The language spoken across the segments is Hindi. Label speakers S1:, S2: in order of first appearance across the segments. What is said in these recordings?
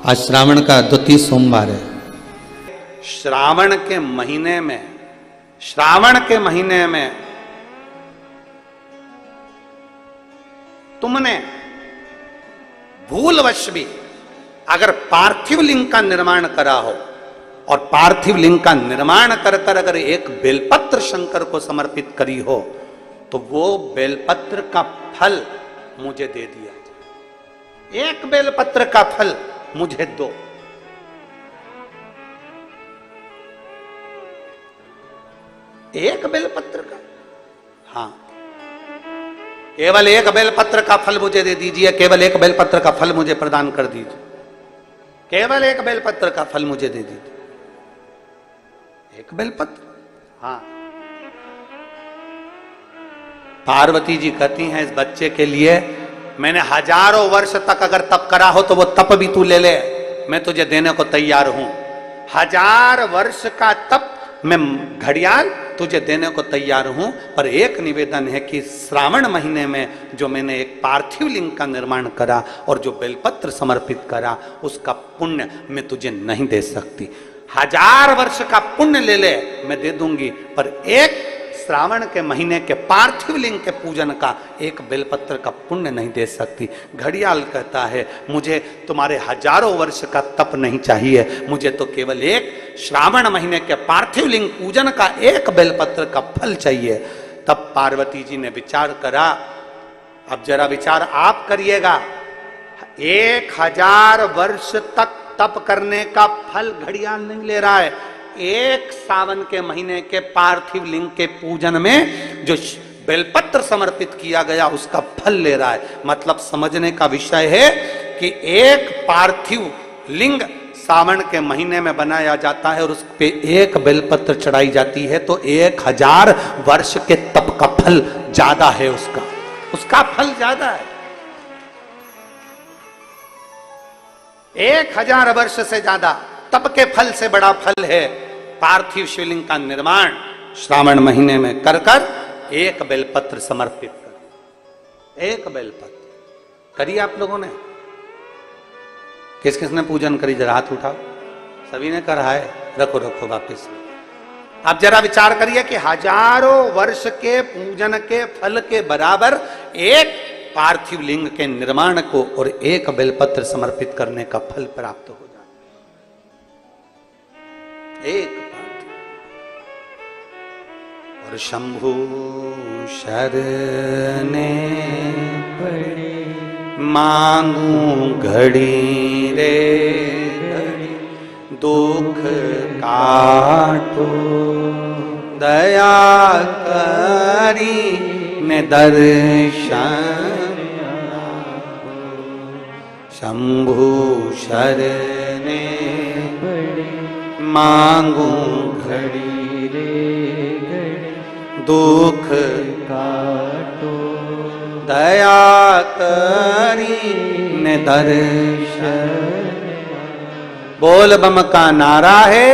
S1: आज श्रावण का द्वितीय सोमवार है।
S2: श्रावण के महीने में तुमने भूलवश भी अगर पार्थिव लिंग का निर्माण करा हो और पार्थिव लिंग का निर्माण कर कर अगर एक बेलपत्र शंकर को समर्पित करी हो तो वो बेलपत्र का फल मुझे दे दिया जाए। एक बेलपत्र का फल मुझे दो। एक बेलपत्र का, हाँ, केवल एक बेलपत्र का फल मुझे दे दीजिए। केवल एक बेलपत्र का फल मुझे प्रदान कर दीजिए। केवल एक बेलपत्र का फल मुझे दे दीजिए। एक बेलपत्र, हाँ। पार्वती जी कहती हैं इस बच्चे के लिए मैंने हजारों वर्ष तक अगर तप करा हो तो वो तप भी तू ले ले, मैं तुझे देने को तैयार हूं। 1000 वर्ष का तप मैं घड़ियाल तुझे देने को तैयार हूं, पर एक निवेदन है कि श्रावण महीने में जो मैंने एक पार्थिव लिंग का निर्माण करा और जो बेलपत्र समर्पित करा उसका पुण्य मैं तुझे नहीं दे सकती। 1000 वर्ष का पुण्य ले ले, मैं दे दूंगी, पर एक श्रावण के महीने के पार्थिव लिंग के पूजन का एक बेलपत्र का पुण्य नहीं दे सकती। घड़ियाल कहता है मुझे तुम्हारे हजारों वर्ष का तप नहीं चाहिए, मुझे तो केवल एक श्रावण महीने के पार्थिव लिंग पूजन का एक बेलपत्र का फल चाहिए। तब पार्वती जी ने विचार करा। अब जरा विचार आप करिएगा, 1000 वर्ष तक तप करने का फल घड़ियाल नहीं ले रहा है, एक सावन के महीने के पार्थिव लिंग के पूजन में जो बेलपत्र समर्पित किया गया उसका फल ले रहा है। मतलब समझने का विषय है कि एक पार्थिव लिंग सावन के महीने में बनाया जाता है और उस पे एक बेलपत्र चढ़ाई जाती है तो 1000 वर्ष के तप का फल ज्यादा है, उसका फल ज्यादा है। 1000 वर्ष से ज्यादा तप के फल से बड़ा फल है पार्थिव शिवलिंग का निर्माण श्रावण महीने में कर कर एक बेलपत्र समर्पित कर। एक बेलपत्र करिए आप लोगों ने। किस किसने पूजन करी जरा हाथ उठाओ। सभी ने करा है, रखो वापिस। आप जरा विचार करिए कि हजारों वर्ष के पूजन के फल के बराबर एक पार्थिव लिंग के निर्माण को और एक बेलपत्र समर्पित करने का फल प्राप्त हो जाए। एक और शंभु शरणे पड़े मांगू घड़ी रे घड़ी, दुख काटो दया करी ने दर्शन। शंभु शरणे मांगू घड़ी रे घड़ी, दुख काटो दया करी ने दर्शन। बोल बम का नारा है,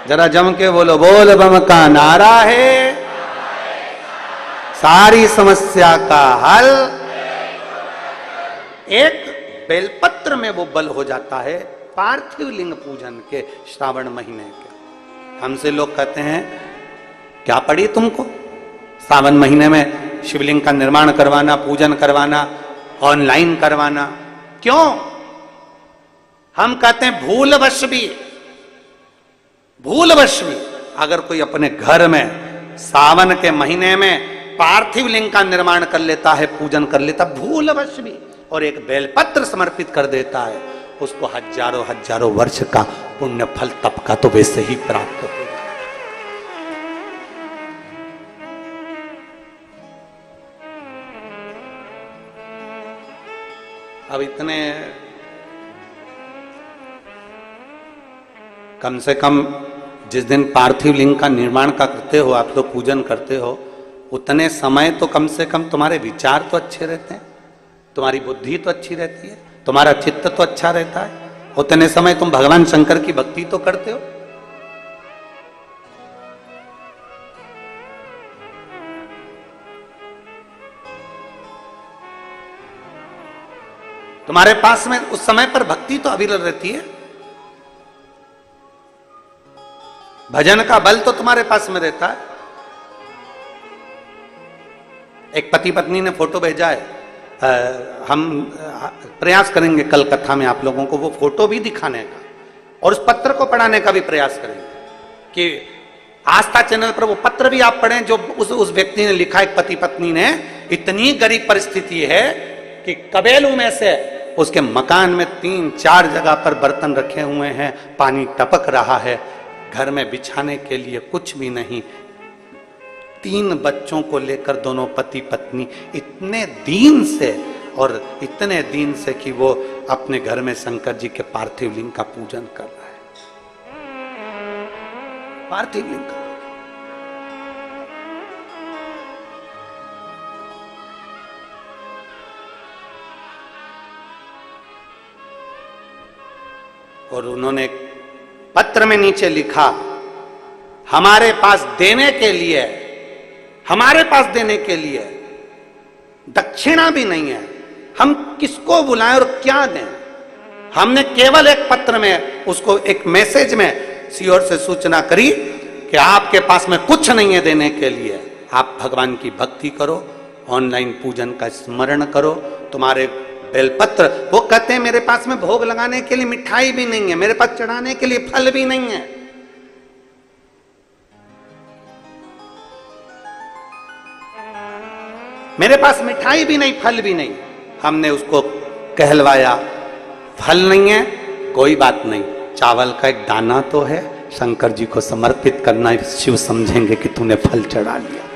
S2: जरा जम के बोलो, बोल बम का नारा है, सारी समस्या का हल एक बेलपत्र में वो बल हो जाता है पार्थिव लिंग पूजन के श्रावण महीने के। हमसे लोग कहते हैं क्या पड़ी तुमको सावन महीने में शिवलिंग का निर्माण करवाना, पूजन करवाना, ऑनलाइन करवाना, क्यों? हम कहते हैं भूलवश भी अगर कोई अपने घर में सावन के महीने में पार्थिव लिंग का निर्माण कर लेता है, पूजन कर लेता, भूलवश भी, और एक बेलपत्र समर्पित कर देता है, उसको हजारों वर्ष का पुण्य फल तप का तो वैसे ही प्राप्त होगा। अब इतने कम से कम जिस दिन पार्थिव लिंग का निर्माण का करते हो आप लोग, पूजन करते हो, उतने समय तो कम से कम तुम्हारे विचार तो अच्छे रहते हैं, तुम्हारी बुद्धि तो अच्छी रहती है, तुम्हारा चित्त तो अच्छा रहता है। उतने समय तुम भगवान शंकर की भक्ति तो करते हो। तुम्हारे पास में उस समय पर भक्ति तो अविरल रहती है, भजन का बल तो तुम्हारे पास में रहता है। एक पति पत्नी ने फोटो भेजा है, हम प्रयास करेंगे कल कथा में आप लोगों को वो फोटो भी दिखाने का और उस पत्र को पढ़ाने का भी प्रयास करेंगे कि आस्था चैनल पर वो पत्र भी आप पढ़ें जो उस व्यक्ति ने लिखा। एक पति पत्नी ने, इतनी गरीब परिस्थिति है कि कबेलू में से उसके मकान में 3-4 जगह पर बर्तन रखे हुए हैं, पानी टपक रहा है, घर में बिछाने के लिए कुछ भी नहीं, 3 बच्चों को लेकर दोनों पति पत्नी इतने दीन से, और इतने दीन से कि वो अपने घर में शंकर जी के पार्थिव लिंग का पूजन कर रहा है, पार्थिव लिंग का। और उन्होंने पत्र में नीचे लिखा, हमारे पास देने के लिए, हमारे पास देने के लिए दक्षिणा भी नहीं है, हम किसको बुलाएं और क्या दें। हमने केवल एक पत्र में उसको एक मैसेज में सीओर से सूचना करी कि आपके पास में कुछ नहीं है देने के लिए, आप भगवान की भक्ति करो, ऑनलाइन पूजन का स्मरण करो, तुम्हारे बेलपत्र, वो कहते हैं मेरे पास में भोग लगाने के लिए मिठाई भी नहीं है, मेरे पास चढ़ाने के लिए फल भी नहीं है। मेरे पास मिठाई भी नहीं, फल भी नहीं। हमने उसको कहलवाया, फल नहीं है कोई बात नहीं, चावल का एक दाना तो है, शंकर जी को समर्पित करना, शिव समझेंगे कि तूने फल चढ़ा लिया।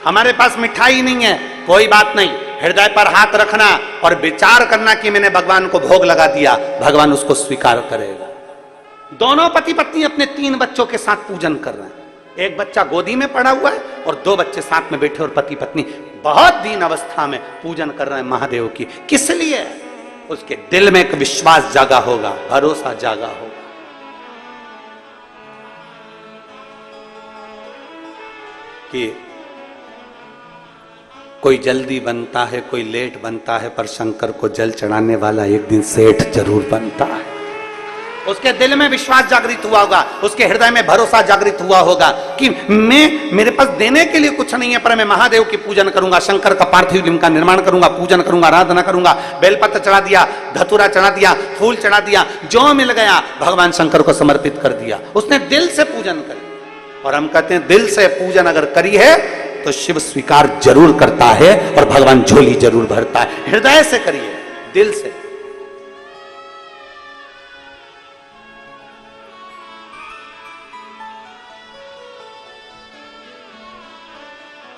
S2: हमारे पास मिठाई नहीं है कोई बात नहीं, हृदय पर हाथ रखना और विचार करना कि मैंने भगवान को भोग लगा दिया, भगवान उसको स्वीकार करेगा। दोनों पति पत्नी अपने 3 बच्चों के साथ पूजन कर रहे हैं, एक बच्चा गोदी में पड़ा हुआ है और 2 बच्चे साथ में बैठे और पति पत्नी बहुत दीन अवस्था में पूजन कर रहे हैं महादेव की। किस लिए? उसके दिल में एक विश्वास जागा होगा, भरोसा जागा होगा कि कोई जल्दी बनता है, कोई लेट बनता है, पर शंकर को जल चढ़ाने वाला एक दिन सेठ जरूर बनता है। उसके दिल में विश्वास जागृत हुआ होगा, उसके हृदय में भरोसा जागृत हुआ होगा कि मेरे पास देने के लिए कुछ नहीं है, पर मैं महादेव की पूजन करूंगा, शंकर का पार्थिव लिंग का निर्माण करूंगा, पूजन करूंगा, आराधना करूंगा, बेलपत्र चढ़ा दिया, धतूरा चढ़ा दिया, फूल चढ़ा दिया, जो मिल गया भगवान शंकर को समर्पित कर दिया। उसने दिल से पूजन करी, और हम कहते हैं दिल से पूजन अगर करी है तो शिव स्वीकार जरूर करता है और भगवान झोली जरूर भरता है। हृदय से करिए, दिल से।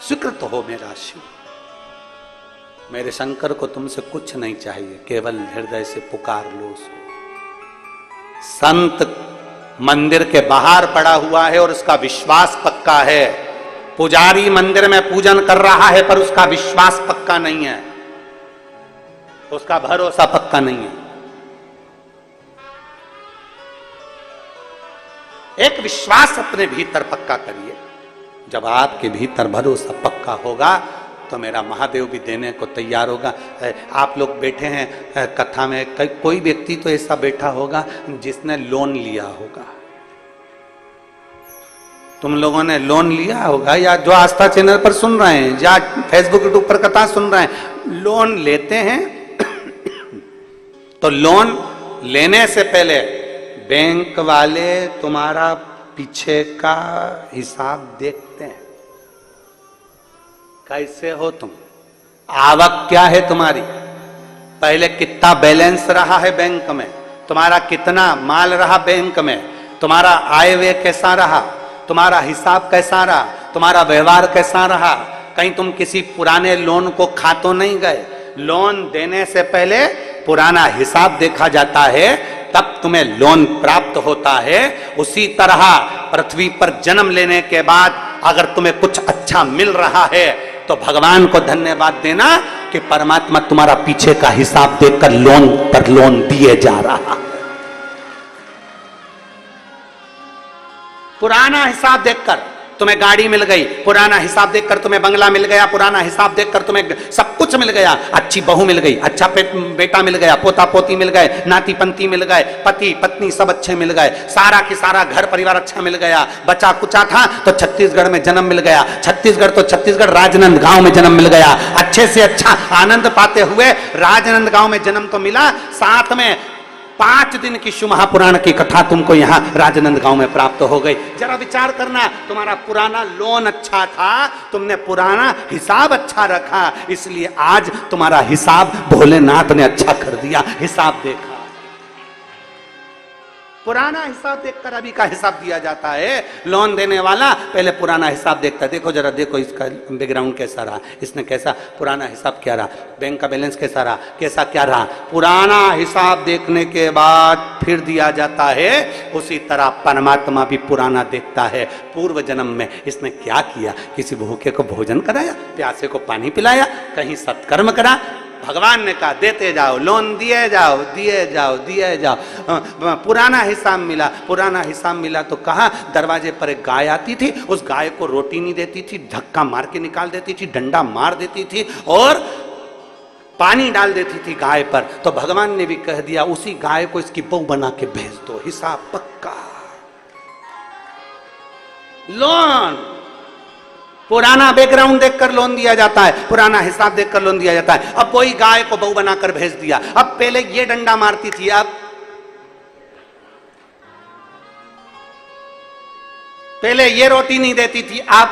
S2: स्वीकृत हो मेरा शिव, मेरे शंकर को तुमसे कुछ नहीं चाहिए, केवल हृदय से पुकार लो उसको। संत मंदिर के बाहर पड़ा हुआ है और उसका विश्वास पक्का है, पुजारी मंदिर में पूजन कर रहा है पर उसका विश्वास पक्का नहीं है, उसका भरोसा पक्का नहीं है। एक विश्वास अपने भीतर पक्का करिए, जब आपके भीतर भरोसा पक्का होगा तो मेरा महादेव भी देने को तैयार होगा। आप लोग बैठे हैं कथा में, कोई व्यक्ति तो ऐसा बैठा होगा जिसने लोन लिया होगा, तुम लोगों ने लोन लिया होगा, या जो आस्था चैनल पर सुन रहे हैं या फेसबुक यूट्यूब पर कथा सुन रहे हैं, लोन लेते हैं तो लोन लेने से पहले बैंक वाले तुम्हारा पीछे का हिसाब देखते हैं, कैसे हो तुम, आवक क्या है तुम्हारी, पहले कितना बैलेंस रहा है बैंक में, तुम्हारा कितना माल रहा बैंक में, तुम्हारा आय व्यय कैसा रहा, तुम्हारा हिसाब कैसा रहा, तुम्हारा व्यवहार कैसा रहा, कहीं तुम किसी पुराने लोन को खा तो नहीं गए। लोन देने से पहले पुराना हिसाब देखा जाता है, तब तुम्हें लोन प्राप्त होता है। उसी तरह पृथ्वी पर जन्म लेने के बाद अगर तुम्हें कुछ अच्छा मिल रहा है तो भगवान को धन्यवाद देना कि परमात्मा तुम्हारा पीछे का हिसाब देखकर लोन पर लोन दिए जा रहा। पुराना हिसाब देखकर तुम्हें गाड़ी मिल गई, पुराना हिसाब देखकर तुम्हें बंगला मिल गया, पुराना हिसाब देखकर तुम्हें सब कुछ मिल गया, अच्छी बहू मिल गई, अच्छा बेटा मिल गया, पोता पोती मिल गए, नाती पंती मिल गए, पति पत्नी सब अच्छे मिल गए, सारा की सारा घर परिवार अच्छा मिल गया, बचा कुचा था तो छत्तीसगढ़ में जन्म मिल गया, छत्तीसगढ़ राजनांदगांव में जन्म मिल गया, अच्छे से अच्छा आनंद पाते हुए राजनांदगांव में जन्म तो मिला, साथ में 5 दिन की शिव महापुराण की कथा तुमको यहाँ राजनांदगांव में प्राप्त हो गई। जरा विचार करना, तुम्हारा पुराना लोन अच्छा था, तुमने पुराना हिसाब अच्छा रखा, इसलिए आज तुम्हारा हिसाब भोलेनाथ ने अच्छा कर दिया। हिसाब देखा, पुराना हिसाब देखकर अभी का हिसाब दिया जाता है। लोन देने वाला पहले पुराना हिसाब देखता है, देखो जरा देखो इसका बैकग्राउंड कैसा रहा, इसने कैसा पुराना हिसाब क्या रहा, बैंक का बैलेंस कैसा रहा, कैसा क्या रहा, पुराना हिसाब देखने के बाद फिर दिया जाता है। उसी तरह परमात्मा भी पुराना देखता है, पूर्व जन्म में इसने क्या किया, किसी भूखे को भोजन कराया, प्यासे को पानी पिलाया, कहीं सत्कर्म करा। भगवान ने कहा देते जाओ, लोन दिए जाओ दिए जाओ दिए जाओ। पुराना हिसाब मिला तो कहा दरवाजे पर एक गाय आती थी, उस गाय को रोटी नहीं देती थी, धक्का मार के निकाल देती थी, डंडा मार देती थी और पानी डाल देती थी गाय पर। तो भगवान ने भी कह दिया उसी गाय को इसकी बहू बना के भेज दो, हिसाब पक्का। लोन पुराना बैकग्राउंड देखकर लोन दिया जाता है, पुराना हिसाब देखकर लोन दिया जाता है। अब कोई गाय को बहू बनाकर भेज दिया, अब पहले ये डंडा मारती थी, अब पहले ये रोटी नहीं देती थी, अब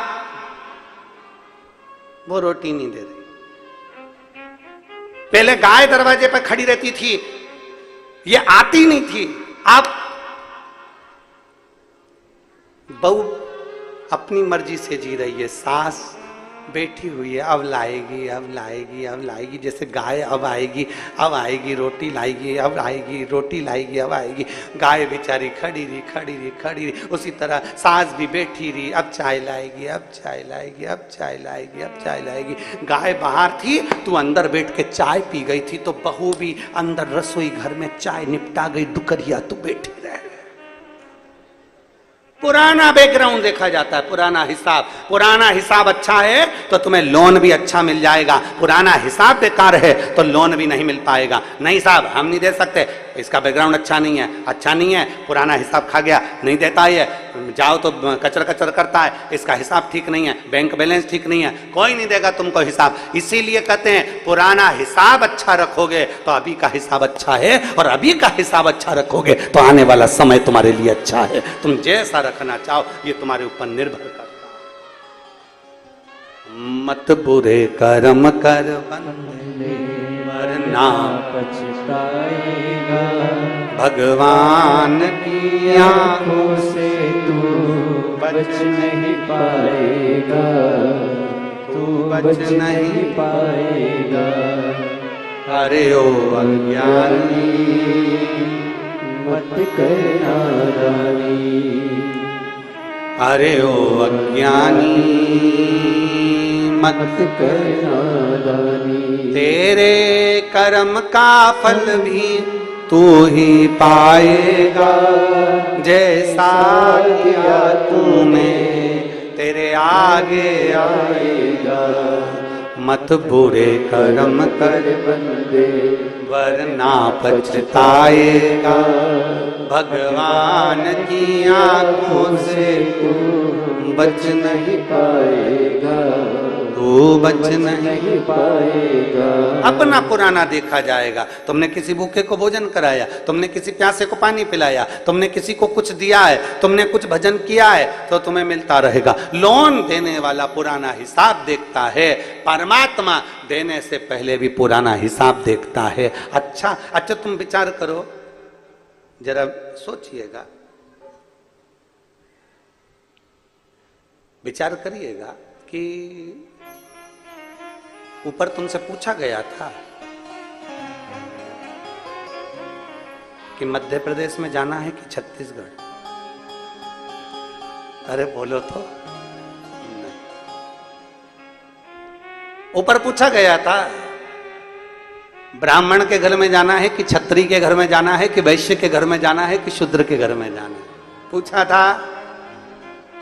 S2: वो रोटी नहीं दे रही। पहले गाय दरवाजे पर खड़ी रहती थी, ये आती नहीं थी, अब बहू अपनी मर्जी से जी रही है, सास बैठी हुई है, अब लाएगी अब लाएगी अब लाएगी, जैसे गाय अब आएगी रोटी लाएगी, अब आएगी रोटी लाएगी, अब आएगी। गाय बेचारी खड़ी रही, उसी तरह सास भी बैठी रही, अब चाय लाएगी अब चाय लाएगी अब चाय लाएगी अब चाय लाएगी। गाय बाहर थी, तू अंदर बैठ के चाय पी गई थी, तो बहू भी अंदर रसोई घर में चाय निपटा गई, दुकरिया तू बैठी रह। पुराना बैकग्राउंड देखा जाता है, पुराना हिसाब अच्छा है तो तुम्हें लोन भी अच्छा मिल जाएगा, पुराना हिसाब बेकार है तो लोन भी नहीं मिल पाएगा। नहीं साहब हम नहीं दे सकते, इसका बैकग्राउंड अच्छा नहीं है, पुराना हिसाब खा गया, नहीं देता है, जाओ तो कचर करता है, इसका हिसाब ठीक नहीं है, बैंक बैलेंस ठीक नहीं है, कोई नहीं देगा तुमको हिसाब। इसीलिए कहते हैं पुराना हिसाब अच्छा रखोगे तो अभी का हिसाब अच्छा है, और अभी का हिसाब अच्छा रखोगे तो आने वाला समय तुम्हारे लिए अच्छा है। तुम जैसा रखना चाहो ये तुम्हारे ऊपर निर्भर करता है। मत बुरे कर्म कर बंदे वरना पछताएगा, भगवान की आंखों से तू बच नहीं पाएगा, तू बच नहीं पाएगा। अरे ओ अज्ञानी मत करना नादानी, अरे ओ अज्ञानी मत करना नादानी। तेरे कर्म का फल भी तू ही पाएगा, जैसा किया तूने तेरे आगे आएगा। मत बुरे कर्म कर बंदे वरना पछताएगा, भगवान की आंखों से तू बच नहीं पाएगा, तू बच नहीं पाएगा। अपना पुराना देखा जाएगा। तुमने किसी भूखे को भोजन कराया, तुमने किसी प्यासे को पानी पिलाया, तुमने किसी को कुछ दिया है, तुमने कुछ भजन किया है तो तुम्हें मिलता रहेगा। लोन देने वाला पुराना हिसाब देखता है, परमात्मा देने से पहले भी पुराना हिसाब देखता है। अच्छा तुम विचार करो, जरा सोचिएगा, विचार करिएगा कि ऊपर तुमसे पूछा गया था कि मध्य प्रदेश में जाना है कि छत्तीसगढ़। अरे बोलो तो नहीं। ऊपर पूछा गया था ब्राह्मण के घर में जाना है कि क्षत्रिय के घर में जाना है कि वैश्य के घर में जाना है कि शूद्र के घर में जाना है, पूछा था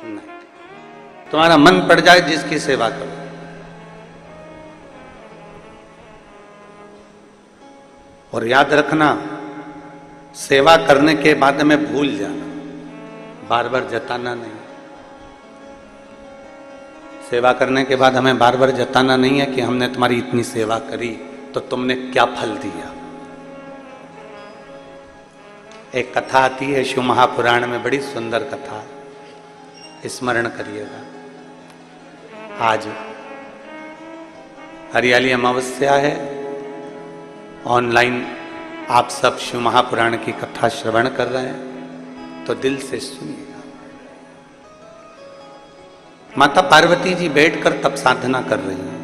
S2: नहीं। तुम्हारा मन पड़ जाए जिसकी सेवा करो। और याद रखना, सेवा करने के बाद में भूल जाना, बार बार जताना नहीं। सेवा करने के बाद हमें बार बार जताना नहीं है कि हमने तुम्हारी इतनी सेवा करी तो तुमने क्या फल दिया। एक कथा आती है शिव महापुराण में, बड़ी सुंदर कथा, स्मरण करिएगा। आज हरियाली अमावस्या है, ऑनलाइन आप सब शिव महापुराण की कथा श्रवण कर रहे हैं, तो दिल से सुनिएगा। माता पार्वती जी बैठकर तप साधना कर रही हैं।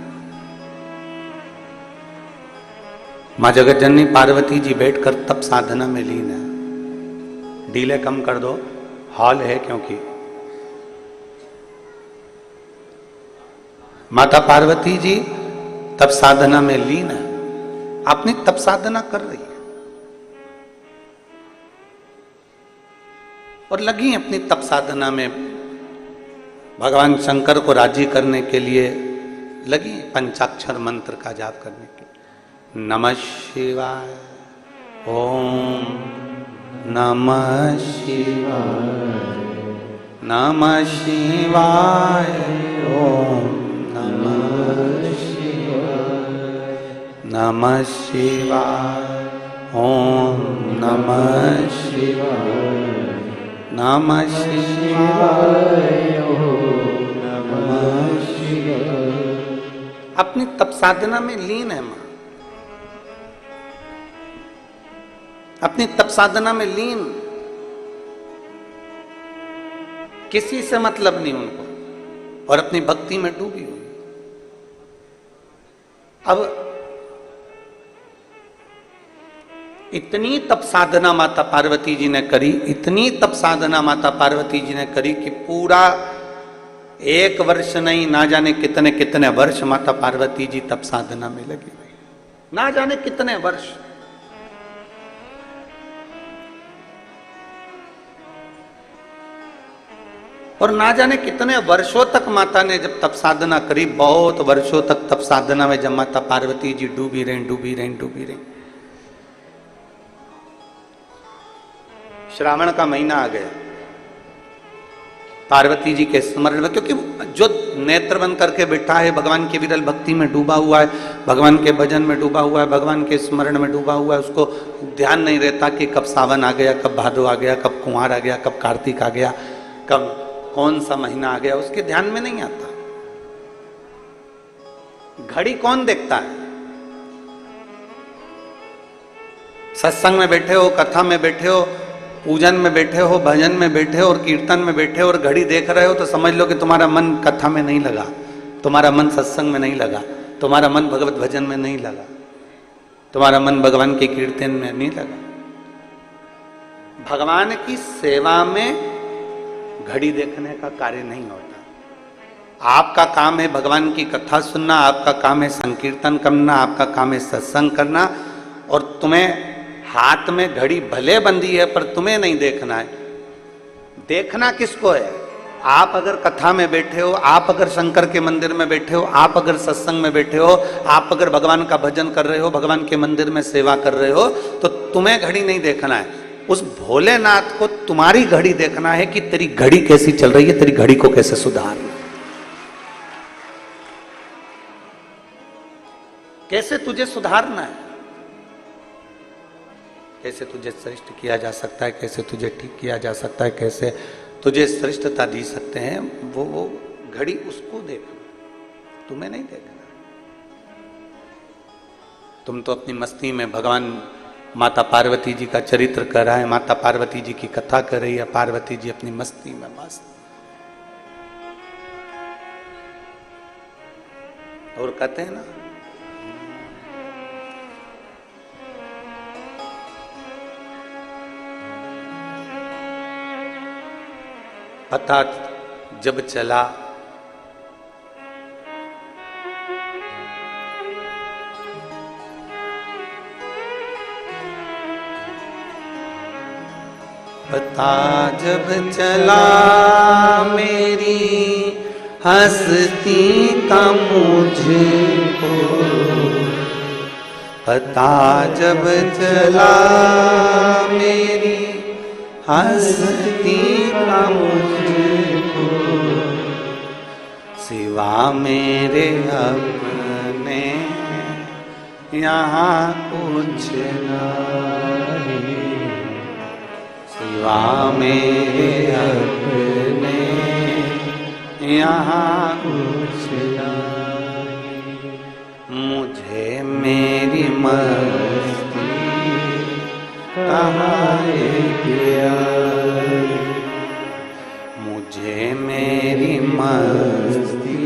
S2: मां जगत जननी पार्वती जी बैठकर तप साधना में लीन है। डीले कम कर दो, हॉल है क्योंकि। माता पार्वती जी तप साधना में लीन है, अपनी तप साधना कर रही है और लगी अपनी तप साधना में, भगवान शंकर को राजी करने के लिए लगी पंचाक्षर मंत्र का जाप करने के लिए। नमः शिवाय, ओम नमः शिवाय, नमः शिवाय, ओम नमः शिवाय, नमः शिवाय, ओम नमः शिवाय, नमः शिवाय, ओम नमः शिवाय। अपनी तप साधना में लीन है मां, अपनी तप साधना में लीन, किसी से मतलब नहीं उनको, और अपनी भक्ति में डूबी हुई। अब इतनी तप साधना माता पार्वती जी ने करी, इतनी तप साधना माता पार्वती जी ने करी कि पूरा 1 वर्ष नहीं, ना जाने कितने कितने वर्ष माता पार्वती जी तप साधना में लगी हुई, ना जाने कितने वर्ष। और ना जाने कितने वर्षों तक माता ने जब तप साधना करी, बहुत वर्षों तक तप साधना में जब माता पार्वती जी डूबी रही, डूबी रही, डूबी रही। श्रावण का महीना आ गया, पार्वती जी के स्मरण में, क्योंकि जो नेत्र बंद करके बैठा है, भगवान की विरल भक्ति में डूबा हुआ है, भगवान के भजन में डूबा हुआ है, भगवान के स्मरण में डूबा हुआ है, उसको ध्यान नहीं रहता कि कब सावन आ गया, कब भादो आ गया, कब कुंवार आ गया, कब कार्तिक आ गया, कब कौन सा महीना आ गया, उसके ध्यान में नहीं आता। घड़ी कौन देखता है? सत्संग में बैठे हो, कथा में बैठे हो, पूजन में बैठे हो, भजन में बैठे हो और कीर्तन में बैठे हो और घड़ी देख रहे हो, तो समझ लो कि तुम्हारा मन कथा में नहीं लगा, तुम्हारा मन सत्संग में नहीं लगा, तुम्हारा मन भगवत भजन में नहीं लगा, तुम्हारा मन भगवान के कीर्तन में नहीं लगा। भगवान की सेवा में घड़ी देखने का कार्य नहीं होता। आपका काम है भगवान की कथा सुनना, आपका काम है संकीर्तन करना, आपका काम है सत्संग करना, और तुम्हें हाथ में घड़ी भले बंधी है पर तुम्हें नहीं देखना है। देखना किसको है? आप अगर कथा में बैठे हो, आप अगर शंकर के मंदिर में बैठे हो, आप अगर सत्संग में बैठे हो, आप अगर भगवान का भजन कर रहे हो, भगवान के मंदिर में सेवा कर रहे हो, तो तुम्हें घड़ी नहीं देखना है। उस भोलेनाथ को तुम्हारी घड़ी देखना है कि तेरी घड़ी कैसी चल रही है, तेरी घड़ी को कैसे सुधारना, कैसे तुझे सुधारना है, कैसे तुझे श्रेष्ठ किया जा सकता है, कैसे तुझे ठीक किया जा सकता है, कैसे तुझे श्रेष्ठता दी सकते हैं। वो घड़ी उसको देखना, तुम्हें नहीं देखना। तुम तो अपनी मस्ती में भगवान माता पार्वती जी का चरित्र कर रहा है, माता पार्वती जी की कथा कर रही है, पार्वती जी अपनी मस्ती में मस्त। और कहते हैं ना, पता जब चला पता जब चला मेरी हस्ती का मुझको पता जब चला, मेरी हस्ती का मुझको सिवा मेरे अपने यहाँ कुछ नहीं, सिवा मेरे अपने यहाँ कुछ नहीं। मुझे मेरी मस्ती कहाँ लेके आई, मुझे मेरी मस्ती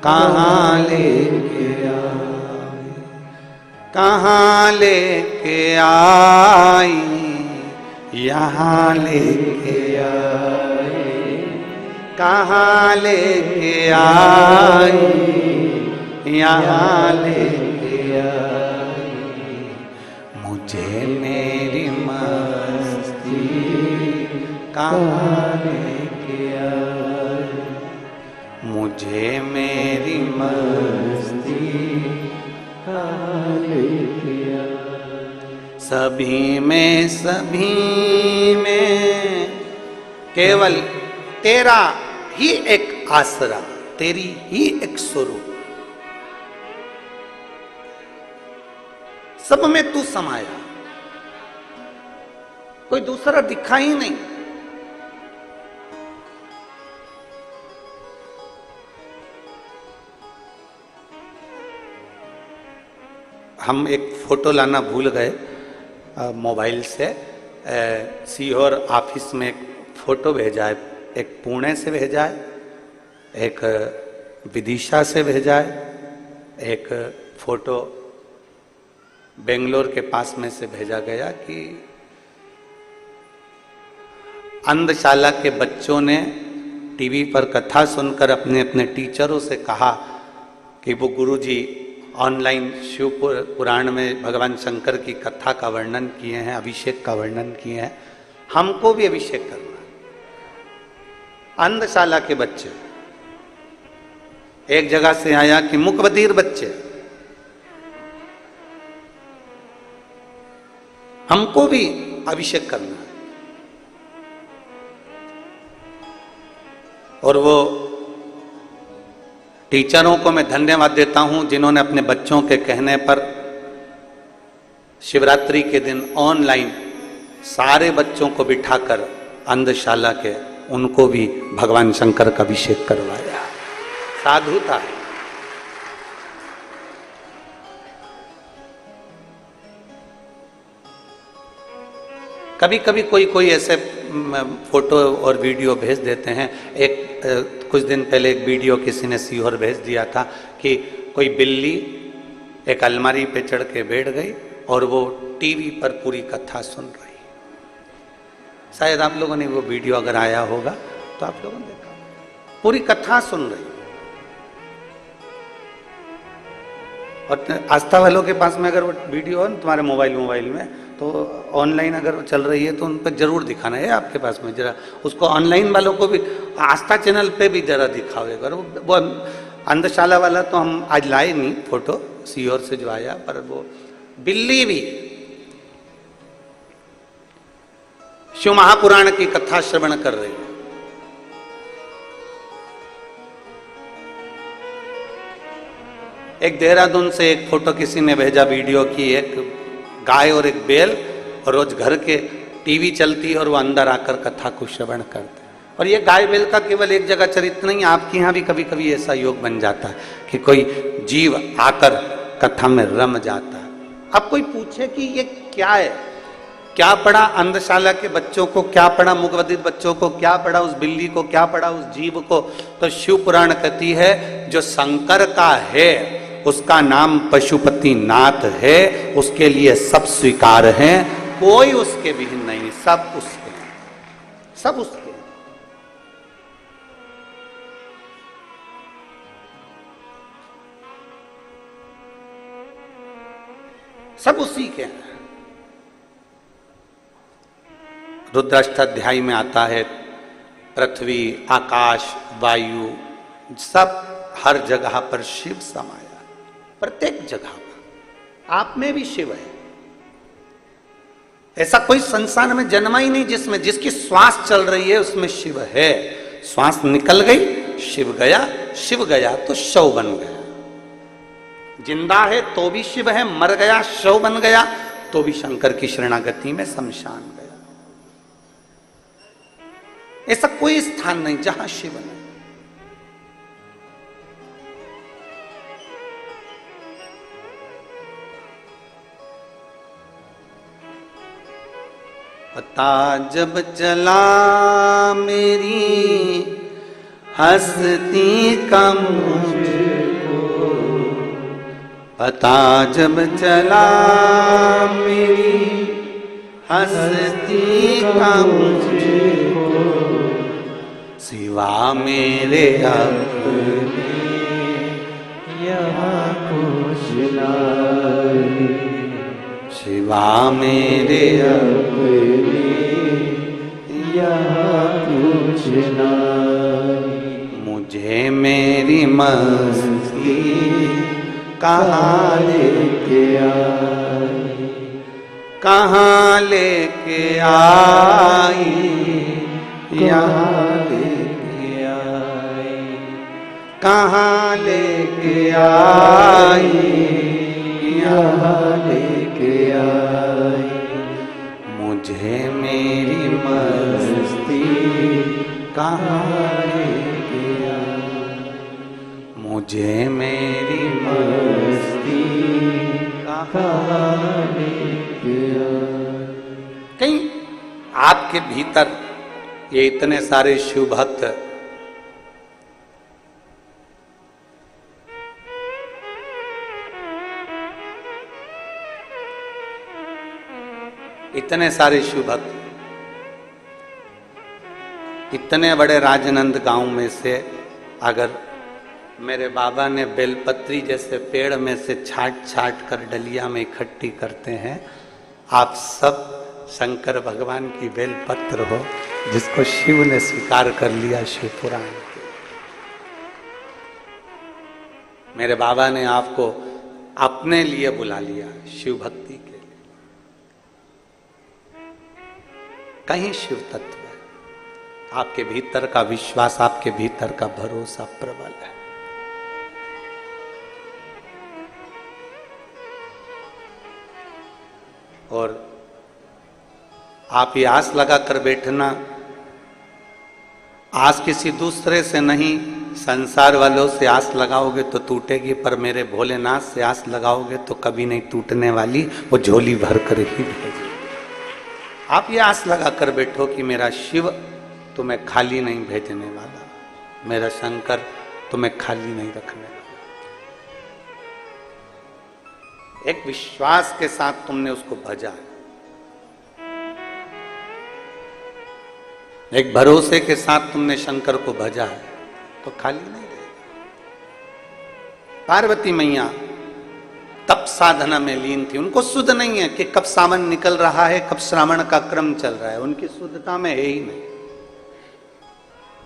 S2: कहाँ लेके आई, कहाँ लेके आई, यहाँ लेके आई, कहाँ लेके आई, यहाँ लेके आई। मुझे मेरी मस्ती कहाँ लेके आई, मुझे मेरी मस्ती कहाँ लेके आई। सभी में केवल तेरा ही एक आसरा, तेरी ही एक स्वरूप, सब में तू समाया, कोई दूसरा दिखा ही नहीं। हम एक फोटो लाना भूल गए मोबाइल से, सीहोर ऑफिस में एक फोटो भेजा है, एक पुणे से भेजा है, एक विदिशा से भेजा है, एक फोटो बेंगलोर के पास में से भेजा गया कि अंधशाला के बच्चों ने टीवी पर कथा सुनकर अपने अपने टीचरों से कहा कि वो गुरुजी ऑनलाइन शिव पुराण में भगवान शंकर की कथा का वर्णन किए हैं, अभिषेक का वर्णन किए हैं, हमको भी अभिषेक करना। अंधशाला के बच्चे, एक जगह से आया कि मुकबधीर बच्चे, हमको भी अभिषेक करना है। और वो टीचरों को मैं धन्यवाद देता हूं जिन्होंने अपने बच्चों के कहने पर शिवरात्रि के दिन ऑनलाइन सारे बच्चों को बिठाकर अंधशाला के उनको भी भगवान शंकर का अभिषेक करवाया। साधुता है। कभी कभी कोई ऐसे फोटो और वीडियो भेज देते हैं। कुछ दिन पहले एक वीडियो किसी ने सीहोर भेज दिया था कि कोई बिल्ली एक अलमारी पे चढ़ के बैठ गई और वो टीवी पर पूरी कथा सुन रही। शायद आप लोगों ने वो वीडियो अगर आया होगा तो आप लोगों ने देखा, पूरी कथा सुन रही। और आस्था वालों के पास में अगर वो वीडियो है तुम्हारे मोबाइल में तो ऑनलाइन अगर चल रही है तो उन पर जरूर दिखाना है आपके पास में। जरा उसको ऑनलाइन वालों को भी आस्था चैनल पे भी जरा दिखाओ एक बार। वो अंधशाला वाला तो हम आज लाए नहीं फोटो सीहोर से जो आया, पर वो बिल्ली भी शिव महापुराण की कथा श्रवण कर रही है। एक देहरादून से एक फोटो किसी ने भेजा वीडियो की, एक गाय और एक बैल, और रोज घर के टीवी चलती है और वो अंदर आकर कथा को श्रवण करते हैं। और ये गाय बैल का केवल एक जगह चरित्र नहीं, आपके यहाँ भी कभी कभी ऐसा योग बन जाता है कि कोई जीव आकर कथा में रम जाता है। अब कोई पूछे कि ये क्या है, क्या पढ़ा अंधशाला के बच्चों को, क्या पढ़ा मुकबधिर बच्चों को, क्या पढ़ा उस बिल्ली को, क्या पढ़ा उस जीव को? तो शिव पुराण कहती है जो शंकर का है उसका नाम पशुपति नाथ है, उसके लिए सब स्वीकार हैं, कोई उसके विहीन नहीं, सब उसके हैं, सब उसके हैं। सब उसी के हैं। रुद्राष्टाध्यायी में आता है पृथ्वी, आकाश, वायु, सब हर जगह पर शिव समाया, प्रत्येक जगह पर। आप में भी शिव है। ऐसा कोई संसार में जन्मा ही नहीं जिसमें, जिसकी श्वास चल रही है उसमें शिव है। श्वास निकल गई, शिव गया, शिव गया तो शव बन गया। जिंदा है तो भी शिव है, मर गया शव बन गया तो भी शंकर की शरणागति में शमशान गया। ऐसा कोई स्थान नहीं जहां शिव नहीं। पता जब चला मेरी हस्ती का मुझको, पता जब चला मेरी हस्ती का मुझको, सिवा मेरे अपने यहाँ कुछ नहीं, सिवा मेरे अपने यहाँ कुछ नहीं। मुझे मेरी मस्ती कहाँ लेके आई, कहाँ लेके आई, यहाँ लेके आई, कहाँ लेके आई, यहाँ लेके आई। मुझे मेरी मस्ती कहाँ लेके आई, मुझे मेरी मस्ती कहाँ लेके आई। कहीं आपके भीतर ये इतने सारे शिव भक्त इतने सारे शिव भक्त इतने बड़े राजनंद गांव में से अगर मेरे बाबा ने बेलपत्री जैसे पेड़ में से छाट छाट कर डलिया में इकट्ठी करते हैं, आप सब शंकर भगवान की बेलपत्र हो जिसको शिव ने स्वीकार कर लिया शिव पुराण के। मेरे बाबा ने आपको अपने लिए बुला लिया शिव भक्ति के लिए। कहीं शिव तत्व है, आपके भीतर का विश्वास, आपके भीतर का भरोसा प्रबल है। और आप ये आस लगा कर बैठना, आस किसी दूसरे से नहीं, संसार वालों से आस लगाओगे तो टूटेगी, पर मेरे भोलेनाथ से आस लगाओगे तो कभी नहीं टूटने वाली, वो झोली भर कर ही भेजेगी। आप ये आस लगा कर बैठो कि मेरा शिव तुम्हें खाली नहीं भेजने वाला, मेरा शंकर तुम्हें खाली नहीं रखने वाला। एक विश्वास के साथ तुमने उसको भजा, एक भरोसे के साथ तुमने शंकर को भजा है तो खाली नहीं रहेगा। पार्वती मैया तप साधना में लीन थी, उनको शुद्ध नहीं है कि कब सावन निकल रहा है, कब श्रावण का क्रम चल रहा है, उनकी शुद्धता में है ही नहीं।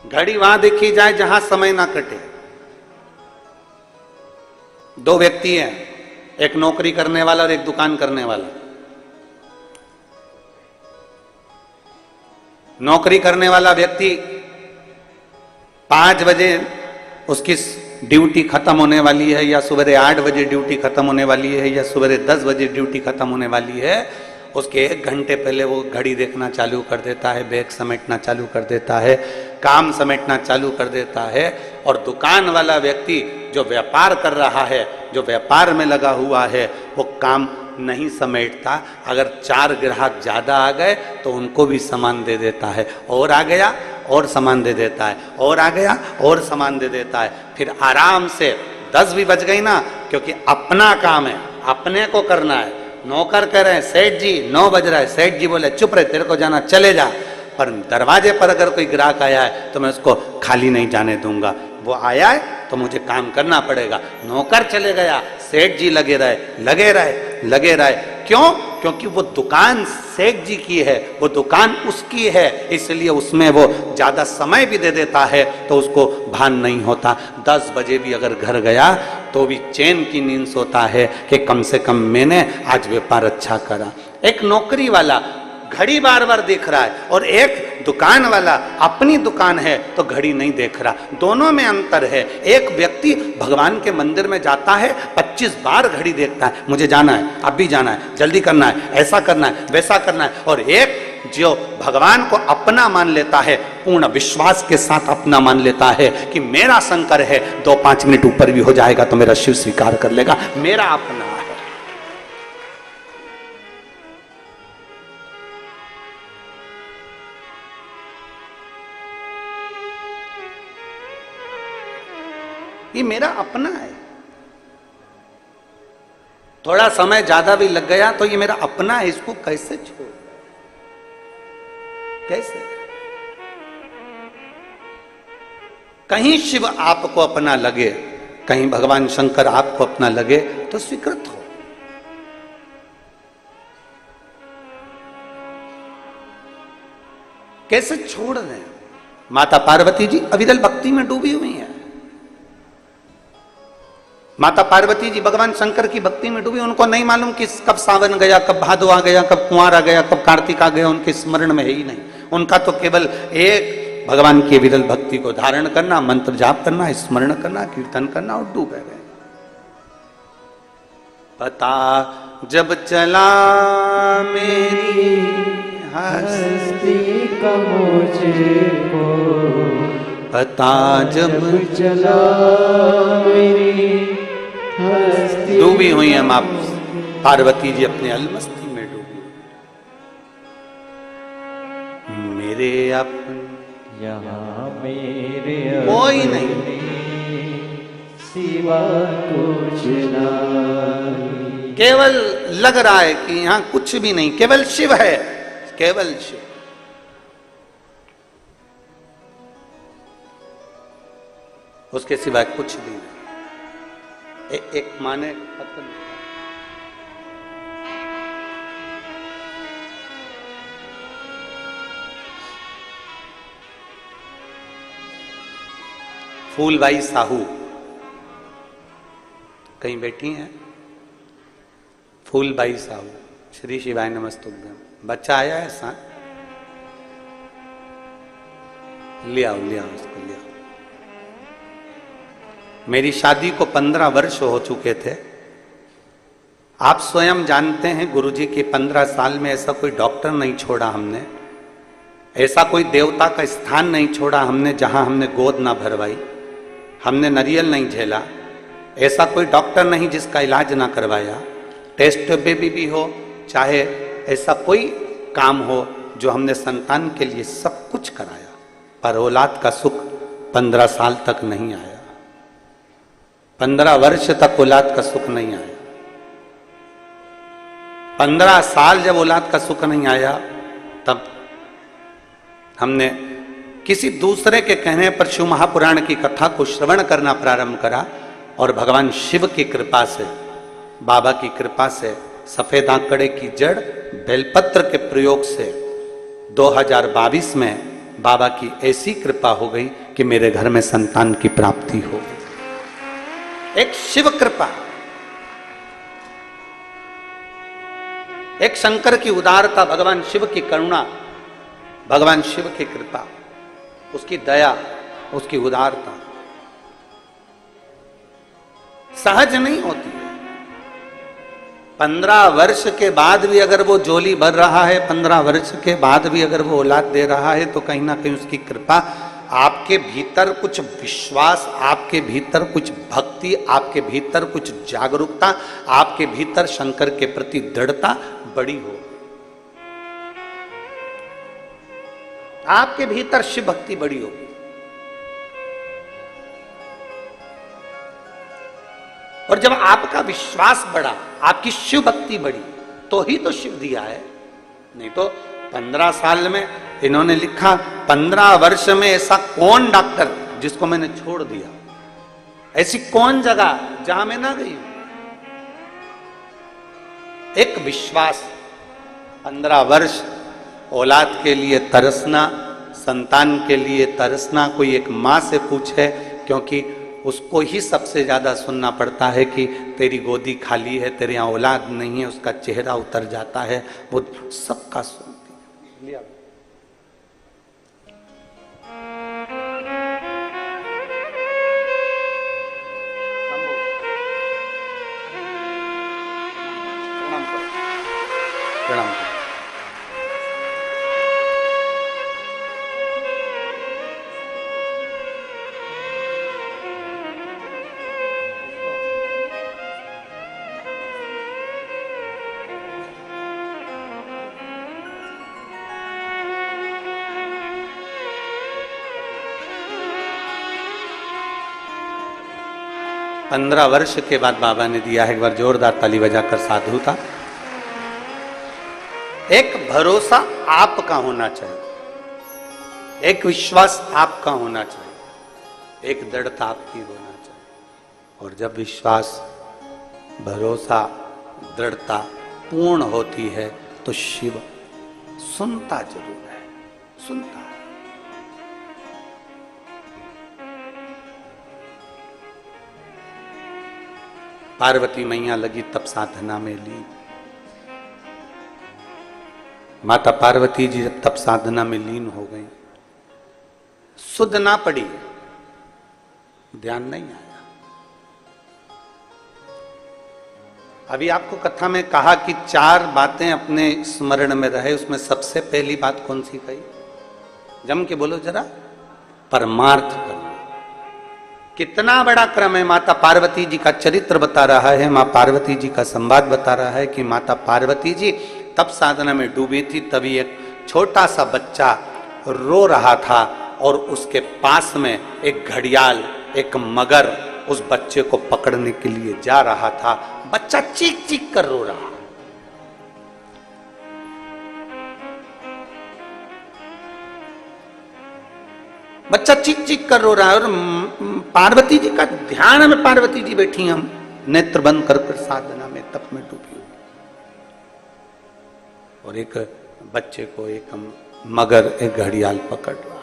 S2: घड़ी वहां देखी जाए जहां समय ना कटे। दो व्यक्ति हैं, एक नौकरी करने वाला और एक दुकान करने वाला। नौकरी करने वाला व्यक्ति 5 बजे उसकी ड्यूटी खत्म होने वाली है, या सुबह 8 बजे ड्यूटी खत्म होने वाली है, या सुबह 10 बजे ड्यूटी खत्म होने वाली है, उसके 1 घंटे पहले वो घड़ी देखना चालू कर देता है, बैग समेटना चालू कर देता है, काम समेटना चालू कर देता है। और दुकान वाला व्यक्ति जो व्यापार कर रहा है, जो व्यापार में लगा हुआ है, वो काम नहीं समेटता। अगर 4 ग्राहक ज्यादा आ गए तो उनको भी सामान दे देता है, और आ गया और सामान दे देता है, और आ गया और सामान दे देता है। फिर आराम से 10 भी बज गई ना, क्योंकि अपना काम है, अपने को करना है। नौकर कह रहे हैं सेठ जी 9 बज रहा है, सेठ जी बोले चुप रहे, तेरे को जाना चले जा। पर दरवाजे पर अगर कोई ग्राहक आया है तो मैं उसको खाली नहीं जाने दूंगा, वो आया है तो मुझे काम करना पड़ेगा। नौकर चले गया, सेठ जी लगे रहे लगे रहे लगे रहे, क्यों? क्योंकि वो दुकान शेख जी की है, वो दुकान उसकी है, इसलिए उसमें वो ज्यादा समय भी दे देता है तो उसको भान नहीं होता। 10 बजे भी अगर घर गया तो भी चैन की नींद सोता है कि कम से कम मैंने आज व्यापार अच्छा करा। एक नौकरी वाला घड़ी बार बार देख रहा है और एक दुकान वाला अपनी दुकान है तो घड़ी नहीं देख रहा, दोनों में अंतर है। एक व्यक्ति भगवान के मंदिर में जाता है 25 बार घड़ी देखता है, मुझे जाना है, अब भी जाना है, जल्दी करना है, ऐसा करना है, वैसा करना है। और एक जो भगवान को अपना मान लेता है, पूर्ण विश्वास के साथ अपना मान लेता है कि मेरा शंकर है, 2-5 मिनट ऊपर भी हो जाएगा तो मेरा शिव स्वीकार कर लेगा, मेरा अपना है। ये मेरा अपना है। थोड़ा समय ज्यादा भी लग गया तो ये मेरा अपना है, इसको कैसे छोड़, कैसे? कहीं शिव आपको अपना लगे, कहीं भगवान शंकर आपको अपना लगे तो स्वीकृत हो। कैसे छोड़ दें? माता पार्वती जी अविरल भक्ति में डूबी हुई हैं। माता पार्वती जी भगवान शंकर की भक्ति में डूबी, उनको नहीं मालूम कि कब सावन गया, कब भादो आ गया, कब कुंवार आ गया, कब कार्तिक आ गया, उनके स्मरण में है ही नहीं। उनका तो केवल एक भगवान की विरल भक्ति को धारण करना, मंत्र जाप करना, स्मरण करना, कीर्तन करना और डूबे गए। पता जब चला मेरी हस्ती का मुझको, पता जब चला मेरी हस्ती। डूबी हुई है मां पार्वती जी, अपने अलमस्ती में डूबी। मेरे अपने यहाँ मेरे कोई नहीं, सिवा कुछ नहीं। केवल लग रहा है कि यहाँ कुछ भी नहीं, केवल शिव है, केवल शिव। उसके सिवाय कुछ भी नहीं। एक माने पत्थर, फूलबाई साहू कहीं बैठी हैं, फूलबाई साहू, श्री शिवाय नमस्तुभ्यम। बच्चा आया है साथ, ले आओ उसको ले आओ। मेरी शादी को 15 वर्ष हो चुके थे। आप स्वयं जानते हैं गुरुजी के 15 साल में ऐसा कोई डॉक्टर नहीं छोड़ा हमने, ऐसा कोई देवता का स्थान नहीं छोड़ा हमने जहां हमने गोद ना भरवाई, हमने नरियल नहीं झेला। ऐसा कोई डॉक्टर नहीं जिसका इलाज ना करवाया। टेस्ट बेबी भी हो, चाहे ऐसा कोई काम हो जो हमने संतान के लिए सब कुछ कराया, पर औलाद का सुख 15 साल तक नहीं आया। 15 वर्ष तक औलाद का सुख नहीं आया। 15 साल जब औलाद का सुख नहीं आया, तब हमने किसी दूसरे के कहने पर शिव महापुराण की कथा को श्रवण करना प्रारंभ करा, और भगवान शिव की कृपा से, बाबा की कृपा से, सफेद आंकड़े की जड़ बेलपत्र के प्रयोग से 2022 में बाबा की ऐसी कृपा हो गई कि मेरे घर में संतान की प्राप्ति हो गई। एक शिव कृपा, एक शंकर की उदारता, भगवान शिव की करुणा, भगवान शिव की कृपा, उसकी दया, उसकी उदारता सहज नहीं होती है। 15 वर्ष के बाद भी अगर वो झोली भर रहा है, 15 वर्ष के बाद भी अगर वो औलाद दे रहा है, तो कहीं ना कहीं उसकी कृपा, आपके भीतर कुछ विश्वास, आपके भीतर कुछ भक्ति, आपके भीतर कुछ जागरूकता, आपके भीतर शंकर के प्रति दृढ़ता बड़ी हो। आपके भीतर शिव भक्ति बड़ी होगी। और जब आपका विश्वास बढ़ा, आपकी शिव भक्ति बढ़ी, तो ही तो शिव दिया है। नहीं तो 15 साल में इन्होंने लिखा, 15 वर्ष में ऐसा कौन डॉक्टर जिसको मैंने छोड़ दिया, ऐसी कौन जगह जहां मैं ना गई हूं। एक विश्वास, 15 वर्ष औलाद के लिए तरसना, संतान के लिए तरसना, कोई एक माँ से पूछे, क्योंकि उसको ही सबसे ज्यादा सुनना पड़ता है कि तेरी गोदी खाली है, तेरे यहाँ औलाद नहीं है, उसका चेहरा उतर जाता है, वो सबका सुनती है। प्रणाम करो। 15 वर्ष के बाद बाबा ने दिया है। एक बार जोरदार ताली बजाकर साधु था। एक भरोसा आपका होना चाहिए, एक विश्वास आपका होना चाहिए, एक दृढ़ता आपकी होना चाहिए। और जब विश्वास, भरोसा, दृढ़ता पूर्ण होती है तो शिव सुनता जरूर है, सुनता है। पार्वती मैया लगी तप साधना में लीन। माता पार्वती जी जब तप साधना में लीन हो गई, सुध ना पड़ी, ध्यान नहीं आया। अभी आपको कथा में कहा कि 4 बातें अपने स्मरण में रहे, उसमें सबसे पहली बात कौन सी कही? जम के बोलो जरा, परमार्थ करना। कितना बड़ा क्रम है। माता पार्वती जी का चरित्र बता रहा है, मां पार्वती जी का संवाद बता रहा है कि माता पार्वती जी तप साधना में डूबी थी। तभी एक छोटा सा बच्चा रो रहा था और उसके पास में एक घड़ियाल, एक मगर उस बच्चे को पकड़ने के लिए जा रहा था। बच्चा चीख चीख कर रो रहा। बच्चा चीख चीख कर रो रहा है और पार्वती जी का ध्यान में, पार्वती जी बैठी, हम नेत्र बंद कर साधना में, तप में डूबी हुई। और एक बच्चे को एक मगर, एक घड़ियाल पकड़ रहा है।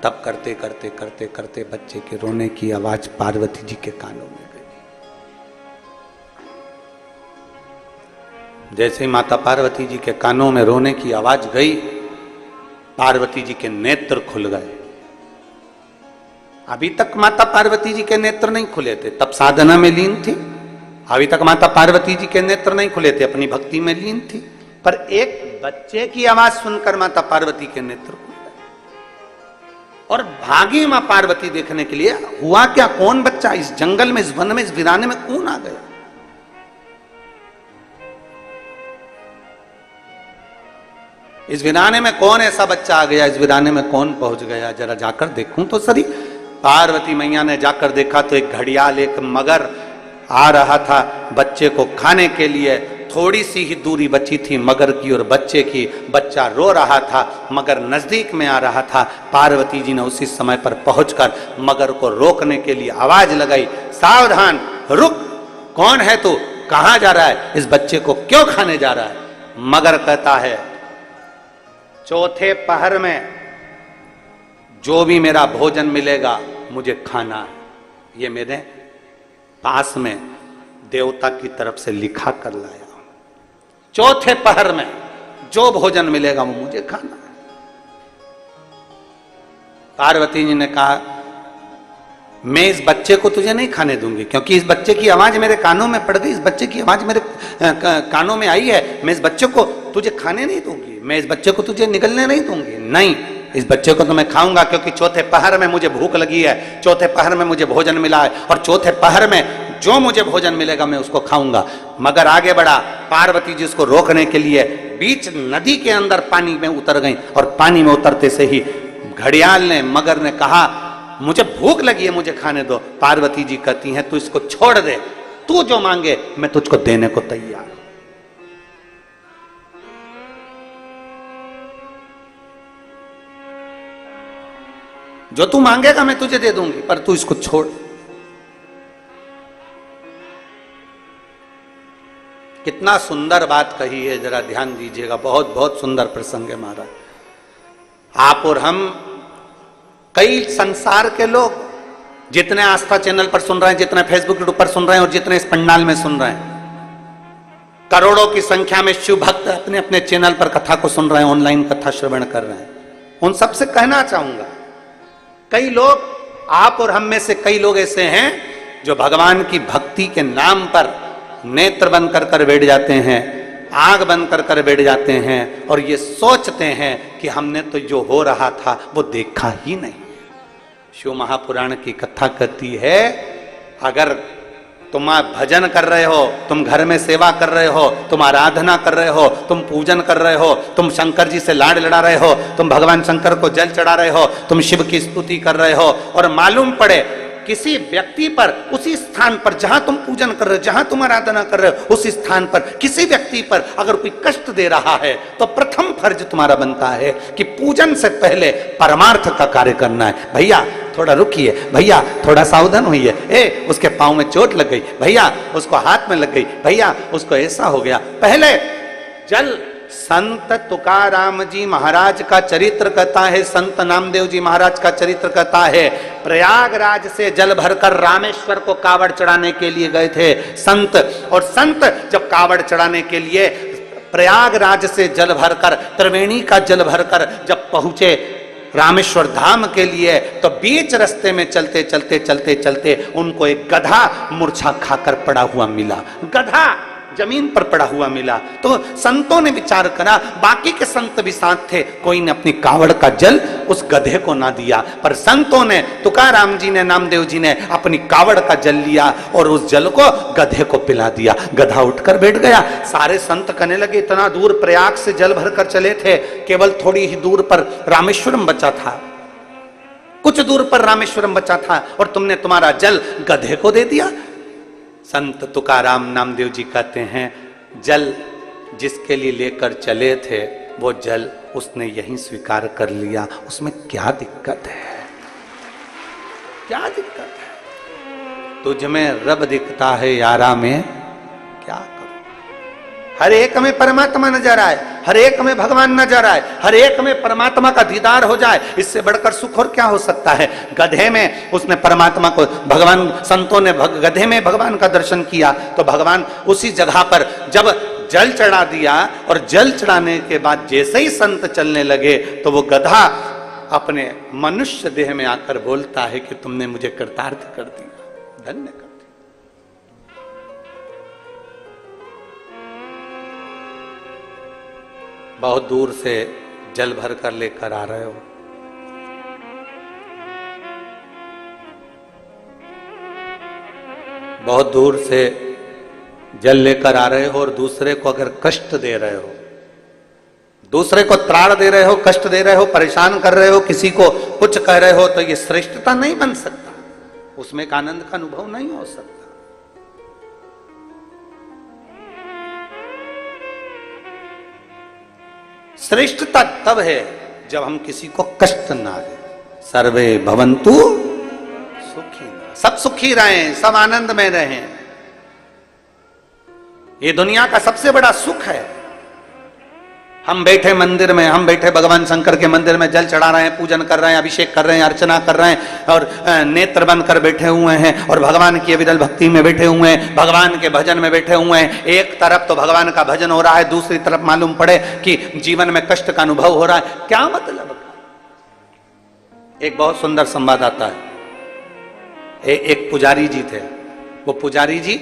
S2: तब करते करते करते करते बच्चे के रोने की आवाज पार्वती जी के कानों में गई। जैसे माता पार्वती जी के कानों में रोने की आवाज गई, पार्वती जी के नेत्र खुल गए। अभी तक माता पार्वती जी के नेत्र नहीं खुले थे, तब साधना में लीन थी। अभी तक माता पार्वती जी के नेत्र नहीं खुले थे, अपनी भक्ति में लीन थी। पर एक बच्चे की आवाज सुनकर माता पार्वती के नेत्र खुल गए और भागी मां पार्वती देखने के लिए। हुआ क्या? कौन बच्चा इस जंगल में, इस वन में, इस वीराने में कौन आ गया? इस वीराने में कौन ऐसा बच्चा आ गया? इस वीराने में कौन पहुंच गया? जरा जाकर देखूं तो सही। पार्वती मैया ने जाकर देखा तो एक घड़ियाल, एक मगर आ रहा था बच्चे को खाने के लिए। थोड़ी सी ही दूरी बची थी मगर की और बच्चे की। बच्चा रो रहा था, मगर नजदीक में आ रहा था। पार्वती जी ने उसी समय पर पहुंचकर मगर को रोकने के लिए आवाज लगाई, सावधान, रुक, कौन है तू? कहां जा रहा है? इस बच्चे को क्यों खाने जा रहा है? मगर कहता है, चौथे पहर में जो भी मेरा भोजन मिलेगा मुझे खाना है। ये मेरे पास में देवता की तरफ से लिखा कर लाया। चौथे पहर में जो भोजन मिलेगा वो मुझे खाना है। पार्वती जी ने कहा, मैं इस बच्चे को तुझे नहीं खाने दूंगी, क्योंकि इस बच्चे की आवाज मेरे कानों में पड़ गई, इस बच्चे की आवाज मेरे कानों में आई है। मैं इस बच्चे को तुझे खाने नहीं दूंगी, मैं इस बच्चे को तुझे निगलने नहीं दूंगी। नहीं, इस बच्चे को तो मैं खाऊंगा, क्योंकि चौथे पहर में मुझे भूख लगी है, चौथे पहर में मुझे भोजन मिला है और चौथे पहर में जो मुझे भोजन मिलेगा मैं उसको खाऊंगा। मगर आगे बढ़ा। पार्वती जी उसको रोकने के लिए बीच नदी के अंदर पानी में उतर गई और पानी में उतरते से ही घड़ियाल ने, मगर ने कहा, मुझे भूख लगी है, मुझे खाने दो। पार्वती जी कहती हैं, तू इसको छोड़ दे, तू जो मांगे मैं तुझको देने को तैयार। जो तू मांगेगा मैं तुझे दे दूंगी, पर तू इसको छोड़। कितना सुंदर बात कही है, जरा ध्यान दीजिएगा। बहुत बहुत सुंदर प्रसंग है महाराज। आप और हम, कई संसार के लोग जितने आस्था चैनल पर सुन रहे हैं, जितने फेसबुक यूट्यूब पर सुन रहे हैं और जितने इस पंडाल में सुन रहे हैं, करोड़ों की संख्या में शिव भक्त अपने अपने चैनल पर कथा को सुन रहे हैं, ऑनलाइन कथा श्रवण कर रहे हैं। उन सबसे कहना चाहूंगा, कई लोग, आप और हम में से कई लोग ऐसे हैं जो भगवान की भक्ति के नाम पर नेत्र बंद कर बैठ जाते हैं, आंख बंद कर बैठ जाते हैं और ये सोचते हैं कि हमने तो जो हो रहा था वो देखा ही नहीं। शिव महापुराण की कथा कहती है, अगर तुम भजन कर रहे हो, तुम घर में सेवा कर रहे हो, तुम आराधना कर रहे हो, तुम पूजन कर रहे हो, तुम शंकर जी से लाड लड़ा रहे हो, तुम भगवान शंकर को जल चढ़ा रहे हो, तुम शिव की स्तुति कर रहे हो, और मालूम पड़े किसी व्यक्ति पर, उसी स्थान पर जहां तुम पूजन कर रहे हो, जहां तुम आराधना कर रहे हो, उस स्थान पर किसी व्यक्ति पर अगर कोई कष्ट दे रहा है, तो प्रथम फर्ज तुम्हारा बनता है कि पूजन से पहले परमार्थ का कार्य करना है। भैया थोड़ा रुकिए, भैया थोड़ा सावधान होइए, उसके पांव में चोट लग गई, भैया उसको हाथ में लग गई, भैया उसको ऐसा हो गया। पहले जल, संत तुकाराम जी महाराज का चरित्र कहता है, संत नामदेव जी महाराज का चरित्र कहता है, प्रयागराज से जल भरकर रामेश्वर को कावड़ चढ़ाने के लिए गए थे संत। और संत जब कावड़ चढ़ाने के लिए प्रयागराज से जल भरकर, त्रिवेणी का जल भरकर जब पहुंचे रामेश्वर धाम के लिए, तो बीच रास्ते में चलते चलते चलते चलते उनको एक गधा मूर्छा खाकर पड़ा हुआ मिला। गधा जमीन पर पड़ा हुआ मिला। तो संतों ने विचार करा, बाकी के संत भी साथ थे, कोई ने अपनी कावड़ का जल उस गधे को ना दिया, पर संतों ने, तुकाराम जी ने, नामदेव जी ने अपनी कावड़ का जल लिया और उस जल को गधे को पिला दिया। गधा उठकर बैठ गया। सारे संत कहने लगे, इतना दूर प्रयाग से जल भरकर चले थे, केवल थोड़ी ही दूर पर रामेश्वरम बचा था, कुछ दूर पर रामेश्वरम बचा था और तुमने तुम्हारा जल गधे को दे दिया। संत तुकाराम नामदेव जी कहते हैं, जल जिसके लिए लेकर चले थे वो जल उसने यहीं स्वीकार कर लिया, उसमें क्या दिक्कत है? क्या दिक्कत है? तुझ में रब दिखता है यारा में क्या करूं? हर एक में परमात्मा नजर आए, हर एक में भगवान नजर आए, हर एक में परमात्मा का दीदार हो जाए, इससे बढ़कर सुख और क्या हो सकता है? गधे में उसने परमात्मा को, भगवान, संतों ने गधे में भगवान का दर्शन किया, तो भगवान उसी जगह पर जब जल चढ़ा दिया और जल चढ़ाने के बाद जैसे ही संत चलने लगे, तो वो गधा अपने मनुष्य देह में आकर बोलता है कि तुमने मुझे कृतार्थ कर दिया, धन्य कर दिया। बहुत दूर से जल भर कर लेकर आ रहे हो, बहुत दूर से जल लेकर आ रहे हो और दूसरे को अगर कष्ट दे रहे हो, दूसरे को त्राण दे रहे हो, कष्ट दे रहे हो, परेशान कर रहे हो, किसी को कुछ कह रहे हो, तो ये श्रेष्ठता नहीं बन सकता, उसमें एक आनंद का अनुभव नहीं हो सकता। श्रेष्ठता तब है जब हम किसी को कष्ट ना दें। सर्वे भवन्तु सुखिनः, सब सुखी रहें, सब आनंद में रहें। ये दुनिया का सबसे बड़ा सुख है। हम बैठे मंदिर में, हम बैठे भगवान शंकर के मंदिर में जल चढ़ा रहे हैं, पूजन कर रहे हैं, अभिषेक कर रहे हैं, अर्चना कर रहे हैं और नेत्र बंद कर बैठे हुए हैं और भगवान की अविरल भक्ति में बैठे हुए हैं, भगवान के भजन में बैठे हुए हैं। एक तरफ तो भगवान का भजन हो रहा है, दूसरी तरफ मालूम पड़े कि जीवन में कष्ट का अनुभव हो रहा है, क्या मतलब? एक बहुत सुंदर संवाद आता है। एक पुजारी जी थे, वो पुजारी जी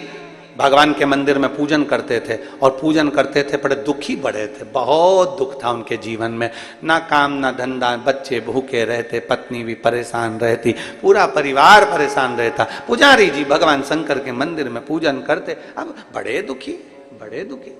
S2: भगवान के मंदिर में पूजन करते थे और पूजन करते थे, बड़े दुखी बड़े थे, बहुत दुख था उनके जीवन में, ना काम ना धंधा, बच्चे भूखे रहते, पत्नी भी परेशान रहती, पूरा परिवार परेशान रहता। पुजारी जी भगवान शंकर के मंदिर में पूजन करते, अब बड़े दुखी, बड़े दुखी।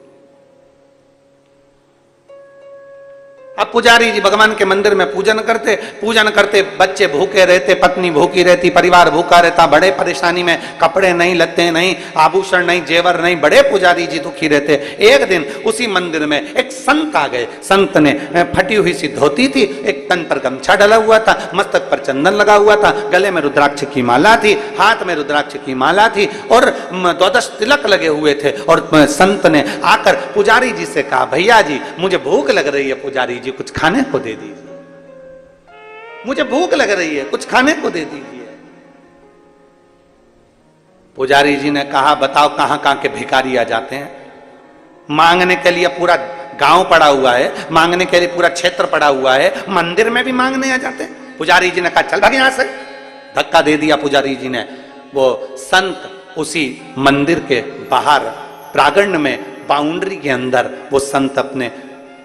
S2: अब पुजारी जी भगवान के मंदिर में पूजन करते, बच्चे भूखे रहते, पत्नी भूखी रहती, परिवार भूखा रहता, बड़े परेशानी में, कपड़े नहीं, लत्ते नहीं, आभूषण नहीं, जेवर नहीं, बड़े पुजारी जी दुखी रहते। एक दिन उसी मंदिर में एक संत आ गए। संत ने फटी हुई सी धोती थी, एक तन पर गमछा डला हुआ था, मस्तक पर चंदन लगा हुआ था, गले में रुद्राक्ष की माला थी, हाथ में रुद्राक्ष की माला थी और 12 तिलक लगे हुए थे। और संत ने आकर पुजारी जी से कहा, भैया जी मुझे भूख लग रही है, पुजारी जी कुछ खाने को दे दीजिए, मुझे भूख लग रही है, कुछ खाने को दे दीजिए। पुजारी जी ने कहा, बताओ कहां कहां के भिखारी आ जाते हैं, मांगने के लिए पूरा गांव पड़ा हुआ है, मांगने के लिए पूरा क्षेत्र पड़ा हुआ है, मंदिर में भी मांगने आ जाते हैं। पुजारी जी ने कहा, चल भाग यहां से, धक्का दे दिया पुजारी जी ने। वो संत उसी मंदिर के बाहर प्रांगण में, बाउंड्री के अंदर, वो संत अपने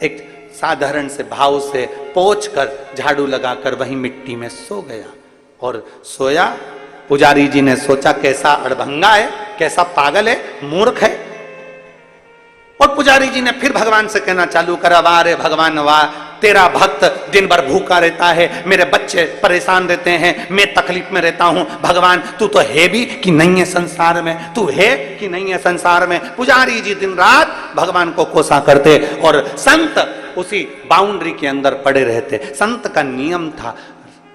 S2: एक साधारण से भाव से पोंछ कर, झाड़ू लगाकर वहीं मिट्टी में सो गया। और सोया, पुजारी जी ने सोचा कैसा अड़भंगा है, कैसा पागल है, मूर्ख है। और पुजारी जी ने फिर भगवान से कहना चालू करा, वाह रे भगवान वाह, तेरा भक्त दिन भर भूखा रहता है, मेरे बच्चे परेशान रहते हैं, मैं तकलीफ में रहता हूं, भगवान तू तो है भी कि नहीं है संसार में, तू है कि नहीं है संसार में। पुजारी जी दिन रात भगवान को कोसा करते और संत उसी बाउंड्री के अंदर पड़े रहते। संत का नियम था,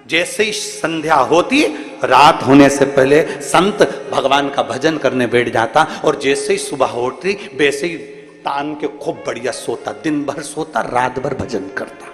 S2: जैसे ही संध्या होती, रात होने से पहले संत भगवान का भजन करने बैठ जाता, और जैसे ही सुबह होती वैसे ही तान के खूब बढ़िया सोता, दिन भर सोता, रात भर भजन करता।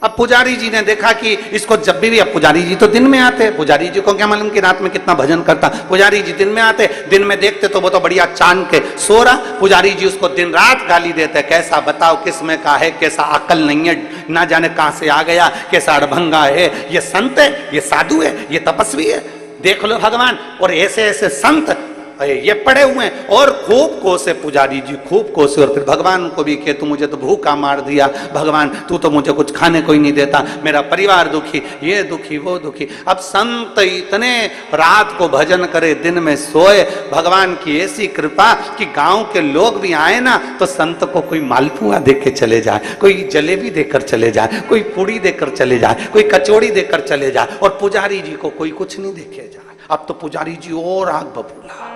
S2: अब पुजारी जी ने देखा कि इसको जब भी, अब पुजारी जी तो दिन में आते, पुजारी जी को क्या मालूम कि रात में कितना भजन करता। पुजारी जी दिन में आते, दिन में देखते तो वो तो बढ़िया चांद के सो रहा। पुजारी जी उसको दिन रात गाली देते, कैसा बताओ किस में का है, कैसा अकल नहीं है, ना जाने कहां से आ गया, कैसा अड़भंगा है, ये संत है, ये साधु है, ये तपस्वी है, देख लो भगवान। और ऐसे ऐसे संत ये पड़े हुए हैं। और खूब कोसे पुजारी जी, खूब कोसे, और फिर भगवान को भी कहे, तू मुझे तो भूखा मार दिया, भगवान तू तो मुझे कुछ खाने को ही नहीं देता, मेरा परिवार दुखी, ये दुखी वो दुखी। अब संत इतने रात को भजन करे, दिन में सोए, भगवान की ऐसी कृपा कि गांव के लोग भी आए ना तो संत को कोई मालपुआ देके चले जाए, कोई जलेबी देकर चले जाए, कोई पूड़ी देकर चले जाए, कोई कचौड़ी देकर चले जाए, और पुजारी जी को कोई कुछ नहीं देके जाए। अब तो पुजारी जी और आग बबूला,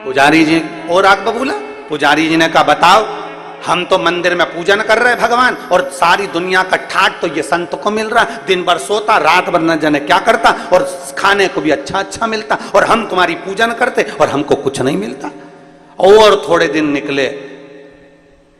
S2: पुजारी जी और आग बबूला। पुजारी जी ने कहा, बताओ हम तो मंदिर में पूजन कर रहे भगवान, और सारी दुनिया का ठाट तो ये संत को मिल रहा, दिन भर सोता, रात भर न जाने क्या करता, और खाने को भी अच्छा अच्छा मिलता, और हम तुम्हारी पूजन करते और हमको कुछ नहीं मिलता। और थोड़े दिन निकले,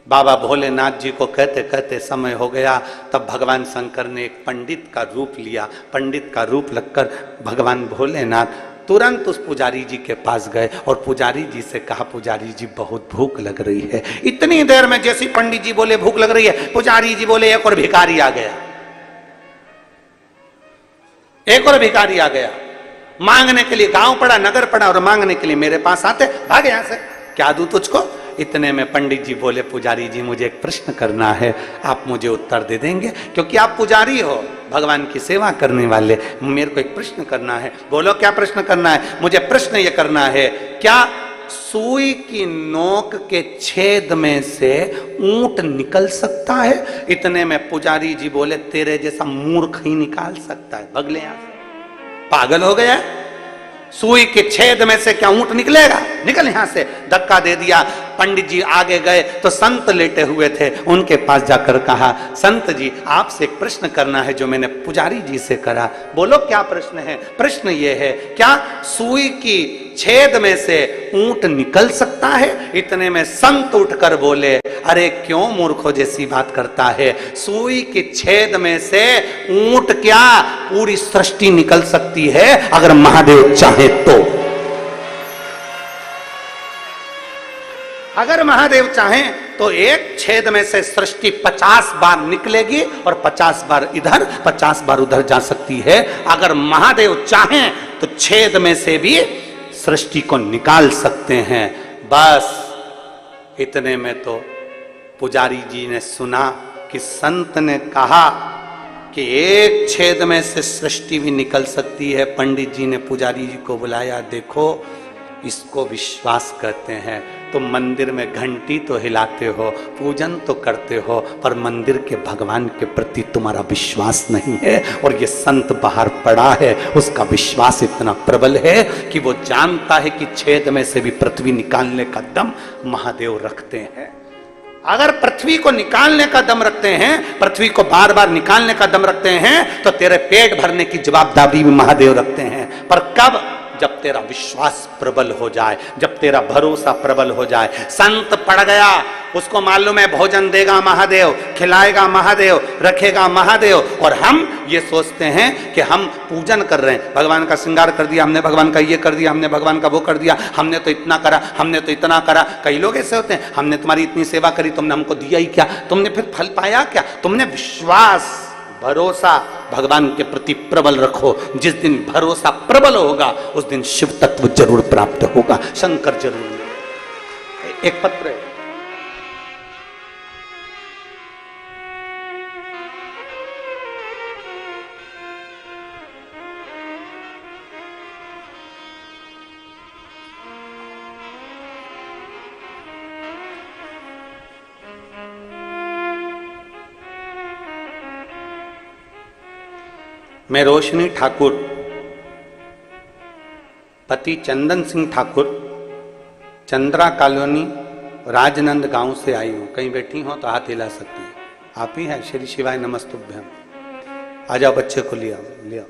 S2: बाबा भोलेनाथ जी को कहते कहते समय हो गया, तब भगवान शंकर ने एक पंडित का रूप लिया। पंडित का रूप लगकर भगवान भोलेनाथ तुरंत उस पुजारी जी के पास गए और पुजारी जी से कहा, पुजारी जी बहुत भूख लग रही है। इतनी देर में जैसे पंडित जी बोले भूख लग रही है, पुजारी जी बोले एक और भिखारी आ गया, एक और भिखारी आ गया मांगने के लिए। गांव पड़ा, नगर पड़ा, और मांगने के लिए मेरे पास आते, भाग यहां से, क्या दूं तुझको। इतने में पंडित जी बोले, पुजारी जी मुझे एक प्रश्न करना है, आप मुझे उत्तर दे देंगे, क्योंकि आप पुजारी हो, भगवान की सेवा करने वाले, मेरे को एक प्रश्न करना है। बोलो क्या प्रश्न करना है। मुझे प्रश्न ये करना है, क्या सुई की नोक के छेद में से ऊंट निकल सकता है। इतने में पुजारी जी बोले तेरे जैसा मूर्ख ही निकाल सकता है, भगले यहां से, पागल हो गया। सुई के छेद में से क्या ऊंट निकलेगा, निकल यहां से। धक्का दे दिया। पंडित जी आगे गए तो संत लेटे हुए थे, उनके पास जाकर कहा संत जी आपसे एक प्रश्न करना है जो मैंने पुजारी जी से करा। बोलो क्या प्रश्न है। प्रश्न ये है, क्या सुई की छेद में से ऊंट निकल सकता है। इतने में संत उठकर बोले अरे क्यों मूर्खों जैसी बात करता है, सुई के छेद में से ऊंट क्या पूरी सृष्टि निकल सकती है अगर महादेव चाहे तो। अगर महादेव चाहें तो एक छेद में से सृष्टि 50 बार निकलेगी और 50 बार इधर 50 बार उधर जा सकती है। अगर महादेव चाहें तो छेद में से भी सृष्टि को निकाल सकते हैं। बस इतने में तो पुजारी जी ने सुना कि संत ने कहा कि एक छेद में से सृष्टि भी निकल सकती है। पंडित जी ने पुजारी जी को बुलाया, देखो इसको विश्वास कहते हैं। तुम मंदिर में घंटी तो हिलाते हो, पूजन तो करते हो, पर मंदिर के भगवान के प्रति तुम्हारा विश्वास नहीं है। और ये संत बाहर पड़ा है, उसका विश्वास इतना प्रबल है कि वो जानता है कि छेद में से भी पृथ्वी निकालने का दम महादेव रखते हैं। अगर पृथ्वी को निकालने का दम रखते हैं, पृथ्वी को बार बार निकालने का दम रखते हैं, तो तेरे पेट भरने की जवाबदारी भी महादेव रखते हैं। पर कब? जब तेरा विश्वास प्रबल हो जाए, जब तेरा भरोसा प्रबल हो जाए। संत पड़ गया, उसको मालूम है भोजन देगा महादेव, खिलाएगा महादेव, रखेगा महादेव। और हम ये सोचते हैं कि हम पूजन कर रहे हैं, भगवान का श्रृंगार कर दिया हमने, भगवान का ये कर दिया हमने, भगवान का वो कर दिया हमने, तो इतना करा हमने, तो इतना करा। कई लोग ऐसे होते हैं, हमने तुम्हारी इतनी सेवा करी, तुमने हमको दिया ही क्या, तुमने फिर फल पाया क्या? तुमने विश्वास, भरोसा भगवान के प्रति प्रबल रखो। जिस दिन भरोसा प्रबल होगा उस दिन शिव तत्व जरूर प्राप्त होगा, शंकर जरूर मिलेगा। एक पत्र है, मैं रोशनी ठाकुर, पति चंदन सिंह ठाकुर, चंद्रा कॉलोनी, राजनंद गांव से आई हूं। कहीं बैठी हो तो हाथ हिला सकती है। आप ही हैं? श्री शिवाय नमस्तुभ्यम। आ जाओ, बच्चे को लिया लिया।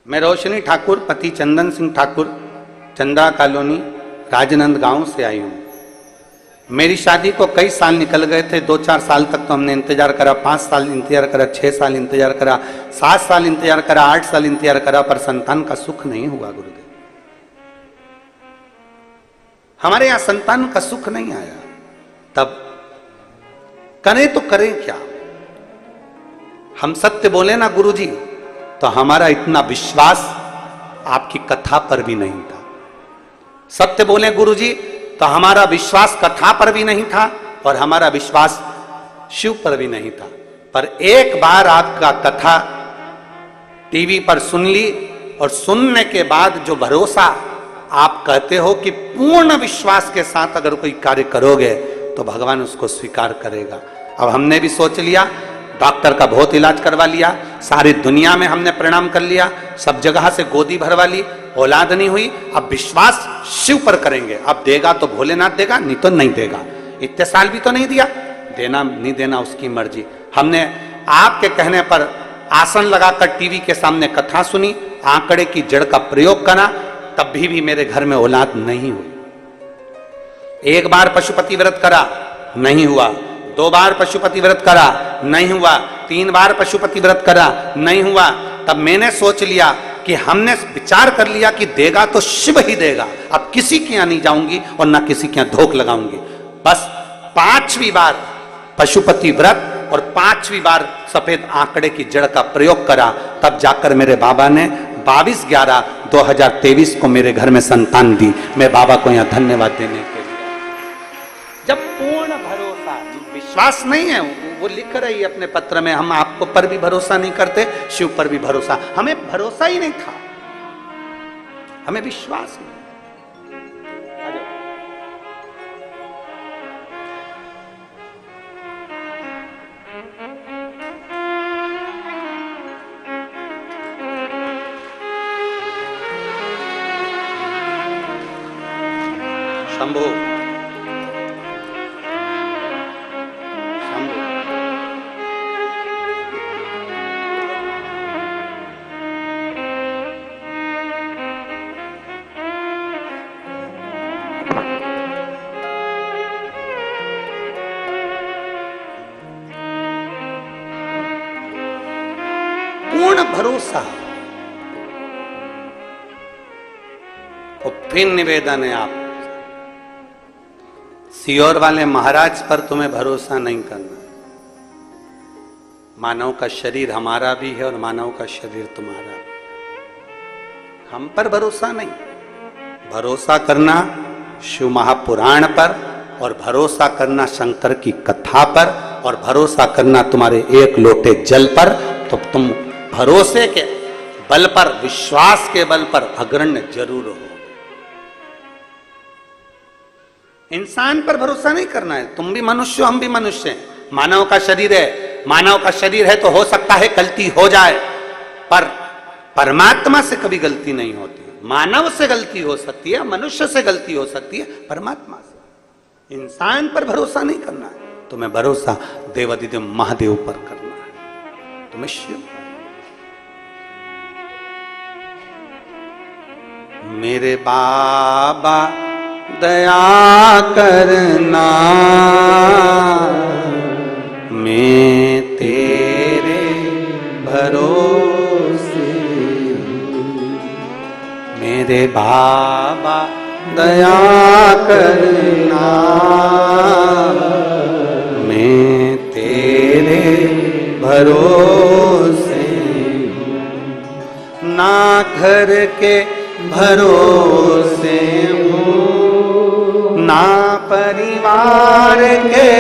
S2: मैं रोशनी ठाकुर, पति चंदन सिंह ठाकुर, चंद्रा कॉलोनी, राजनंद गांव से आई हूं। मेरी शादी को कई साल निकल गए थे। 2-4 साल तक तो हमने इंतजार करा, 5 साल इंतजार करा, 6 साल इंतजार करा, 7 साल इंतजार करा, 8 साल इंतजार करा, पर संतान का सुख नहीं हुआ गुरुदेव। हमारे यहां संतान का सुख नहीं आया। तब करें तो करें क्या? हम सत्य बोले ना गुरुजी, तो हमारा इतना विश्वास आपकी कथा पर भी नहीं था। सत्य बोले गुरुजी तो हमारा विश्वास कथा पर भी नहीं था, और हमारा विश्वास शिव पर भी नहीं था। पर एक बार आपका कथा टीवी पर सुन ली, और सुनने के बाद जो भरोसा आप कहते हो कि पूर्ण विश्वास के साथ अगर कोई कार्य करोगे तो भगवान उसको स्वीकार करेगा। अब हमने भी सोच लिया, डॉक्टर का बहुत इलाज करवा लिया, सारी दुनिया में हमने प्रणाम कर लिया, सब जगह से गोदी भरवा ली, औलाद नहीं हुई। अब विश्वास शिव पर करेंगे। अब देगा तो भोलेनाथ देगा, नहीं तो नहीं देगा। इतने साल भी तो नहीं दिया, देना नहीं देना उसकी मर्जी। हमने आपके कहने पर आसन लगाकर टीवी के सामने कथा सुनी, आंकड़े की जड़ का प्रयोग करा, तब भी मेरे घर में औलाद नहीं हुई। एक बार पशुपति व्रत करा, नहीं हुआ। 2 बार पशुपति व्रत करा, नहीं हुआ। 3 बार पशुपति व्रत करा, नहीं हुआ। तब मैंने सोच लिया कि हमने विचार कर लिया कि देगा तो शिव ही देगा। अब किसी के यहां नहीं जाऊंगी और ना किसी के यहां धोख लगाऊंगी। बस 5वीं बार पशुपति व्रत और 5वीं बार सफेद आंकड़े की जड़ का प्रयोग करा, तब जाकर मेरे बाबा ने 22/11/2023 को मेरे घर में संतान दी। मैं बाबा को यहां धन्यवाद देने के लिए। जब पूर्ण भरोसा, विश्वास नहीं है, वो लिख रही है अपने पत्र में, हम आपको पर भी भरोसा नहीं करते, शिव पर भी भरोसा। हमें भरोसा ही नहीं था, हमें विश्वास नहीं। शंभो पूर्ण भरोसा। और फिर निवेदन है, आप सियोर वाले महाराज पर तुम्हें भरोसा नहीं करना। मानव का शरीर हमारा भी है और मानव का शरीर तुम्हारा भी। हम पर भरोसा नहीं, भरोसा करना शिव महापुराण पर, और भरोसा करना शंकर की कथा पर, और भरोसा करना तुम्हारे एक लोटे जल पर। तो तुम भरोसे के बल पर, विश्वास के बल पर अग्रण्य जरूर हो। इंसान पर भरोसा नहीं करना है। तुम भी मनुष्य हो, हम भी मनुष्य हैं। मानव का शरीर है, मानव का शरीर है तो हो सकता है गलती हो जाए, पर परमात्मा से कभी गलती नहीं होती। मानव से गलती हो सकती है, मनुष्य से गलती हो सकती है, परमात्मा से। इंसान पर भरोसा नहीं करना है, तुम्हें भरोसा देवादिदेव महादेव पर करना है। तुम्हें शिव, मेरे बाबा दया करना, मैं तेरे भरोसे, मेरे बाबा दया करना, मैं तेरे भरोसे, ना घर के भरोसे हूँ, ना परिवार के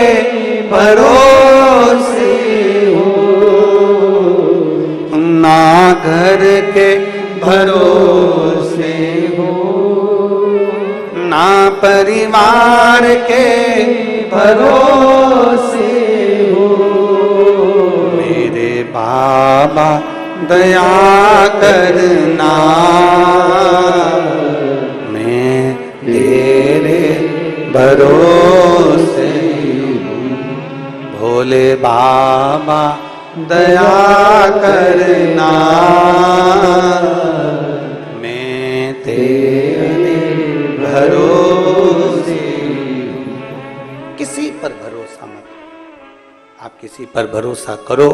S2: भरोसे हूँ, ना घर के भरोसे हूँ, ना परिवार के भरोसे हूँ। मेरे बाबा दया करना, मैं तेरे भरोसे हूँ। भोले बाबा दया करना, मैं तेरे भरोसे हूँ। किसी पर भरोसा मत, आप किसी पर भरोसा करो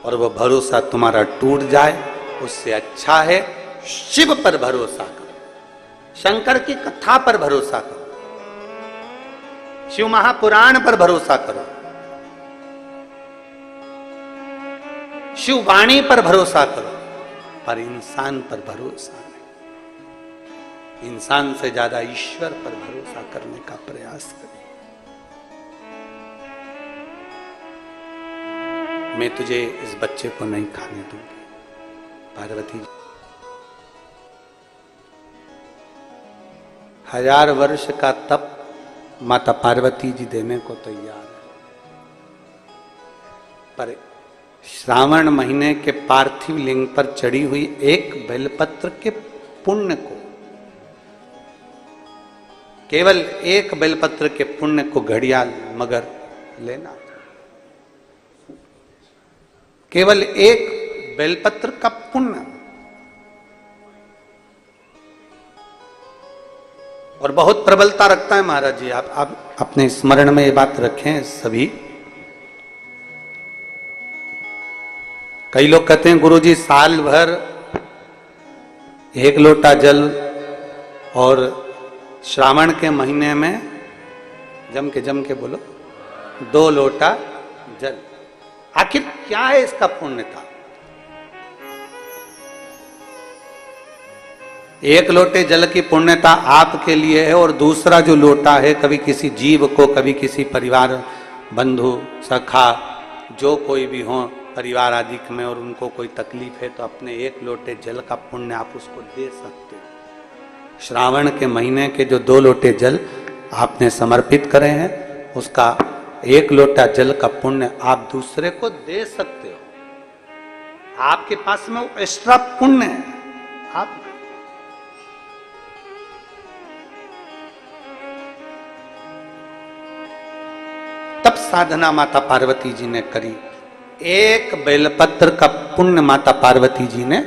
S2: और वो भरोसा तुम्हारा टूट जाए, उससे अच्छा है शिव पर भरोसा करो, शंकर की कथा पर भरोसा करो, शिव महापुराण पर भरोसा करो, शिव वाणी पर भरोसा करो, पर इंसान पर भरोसा नहीं। इंसान से ज्यादा ईश्वर पर भरोसा करने का प्रयास करें। मैं तुझे इस बच्चे को नहीं खाने दूंगी। पार्वती जी 1000 वर्ष का तप माता पार्वती जी देने को तैयार है, पर श्रावण महीने के पार्थिव लिंग पर चढ़ी हुई एक बेलपत्र के पुण्य को, केवल एक बेलपत्र के पुण्य को घड़ियाल मगर लेना, केवल एक बेलपत्र का पुण्य। और बहुत प्रबलता रखता है महाराज जी, आप अपने स्मरण में ये बात रखें सभी। कई लोग कहते हैं गुरुजी साल भर 1 लोटा जल और श्रावण के महीने में जम के बोलो 2 लोटा जल। आखिर क्या है इसका पुण्यता? 1 लोटे जल की पुण्यता आपके लिए है, और दूसरा जो लोटा है, कभी किसी जीव को, कभी किसी परिवार बंधु सखा जो कोई भी हो परिवार आदि में, और उनको कोई तकलीफ है, तो अपने 1 लोटे जल का पुण्य आप उसको दे सकते हो। श्रावण के महीने के जो 2 लोटे जल आपने समर्पित करे हैं, उसका 1 लोटा जल का पुण्य आप दूसरे को दे सकते हो। आपके पास में वो एक्स्ट्रा पुण्य है। आप तब साधना माता पार्वती जी ने करी। 1 बेलपत्र का पुण्य माता पार्वती जी ने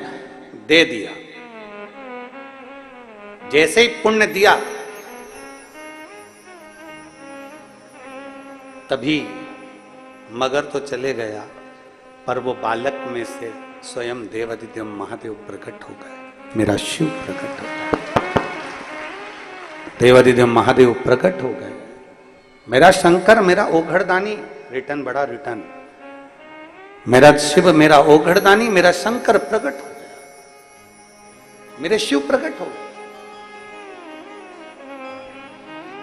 S2: दे दिया। जैसे ही पुण्य दिया, तभी मगर तो चले गया, पर वो बालक में से स्वयं देवादिदेव महादेव प्रकट हो गए। मेरा शिव प्रकट हो गया, देवादिदेव महादेव प्रकट हो गए। मेरा शंकर, मेरा ओघड़दानी, रिटर्न बड़ा रिटर्न, मेरा शिव, मेरा ओघड़दानी, मेरा शंकर प्रकट हो गया, मेरे शिव प्रकट हो गए।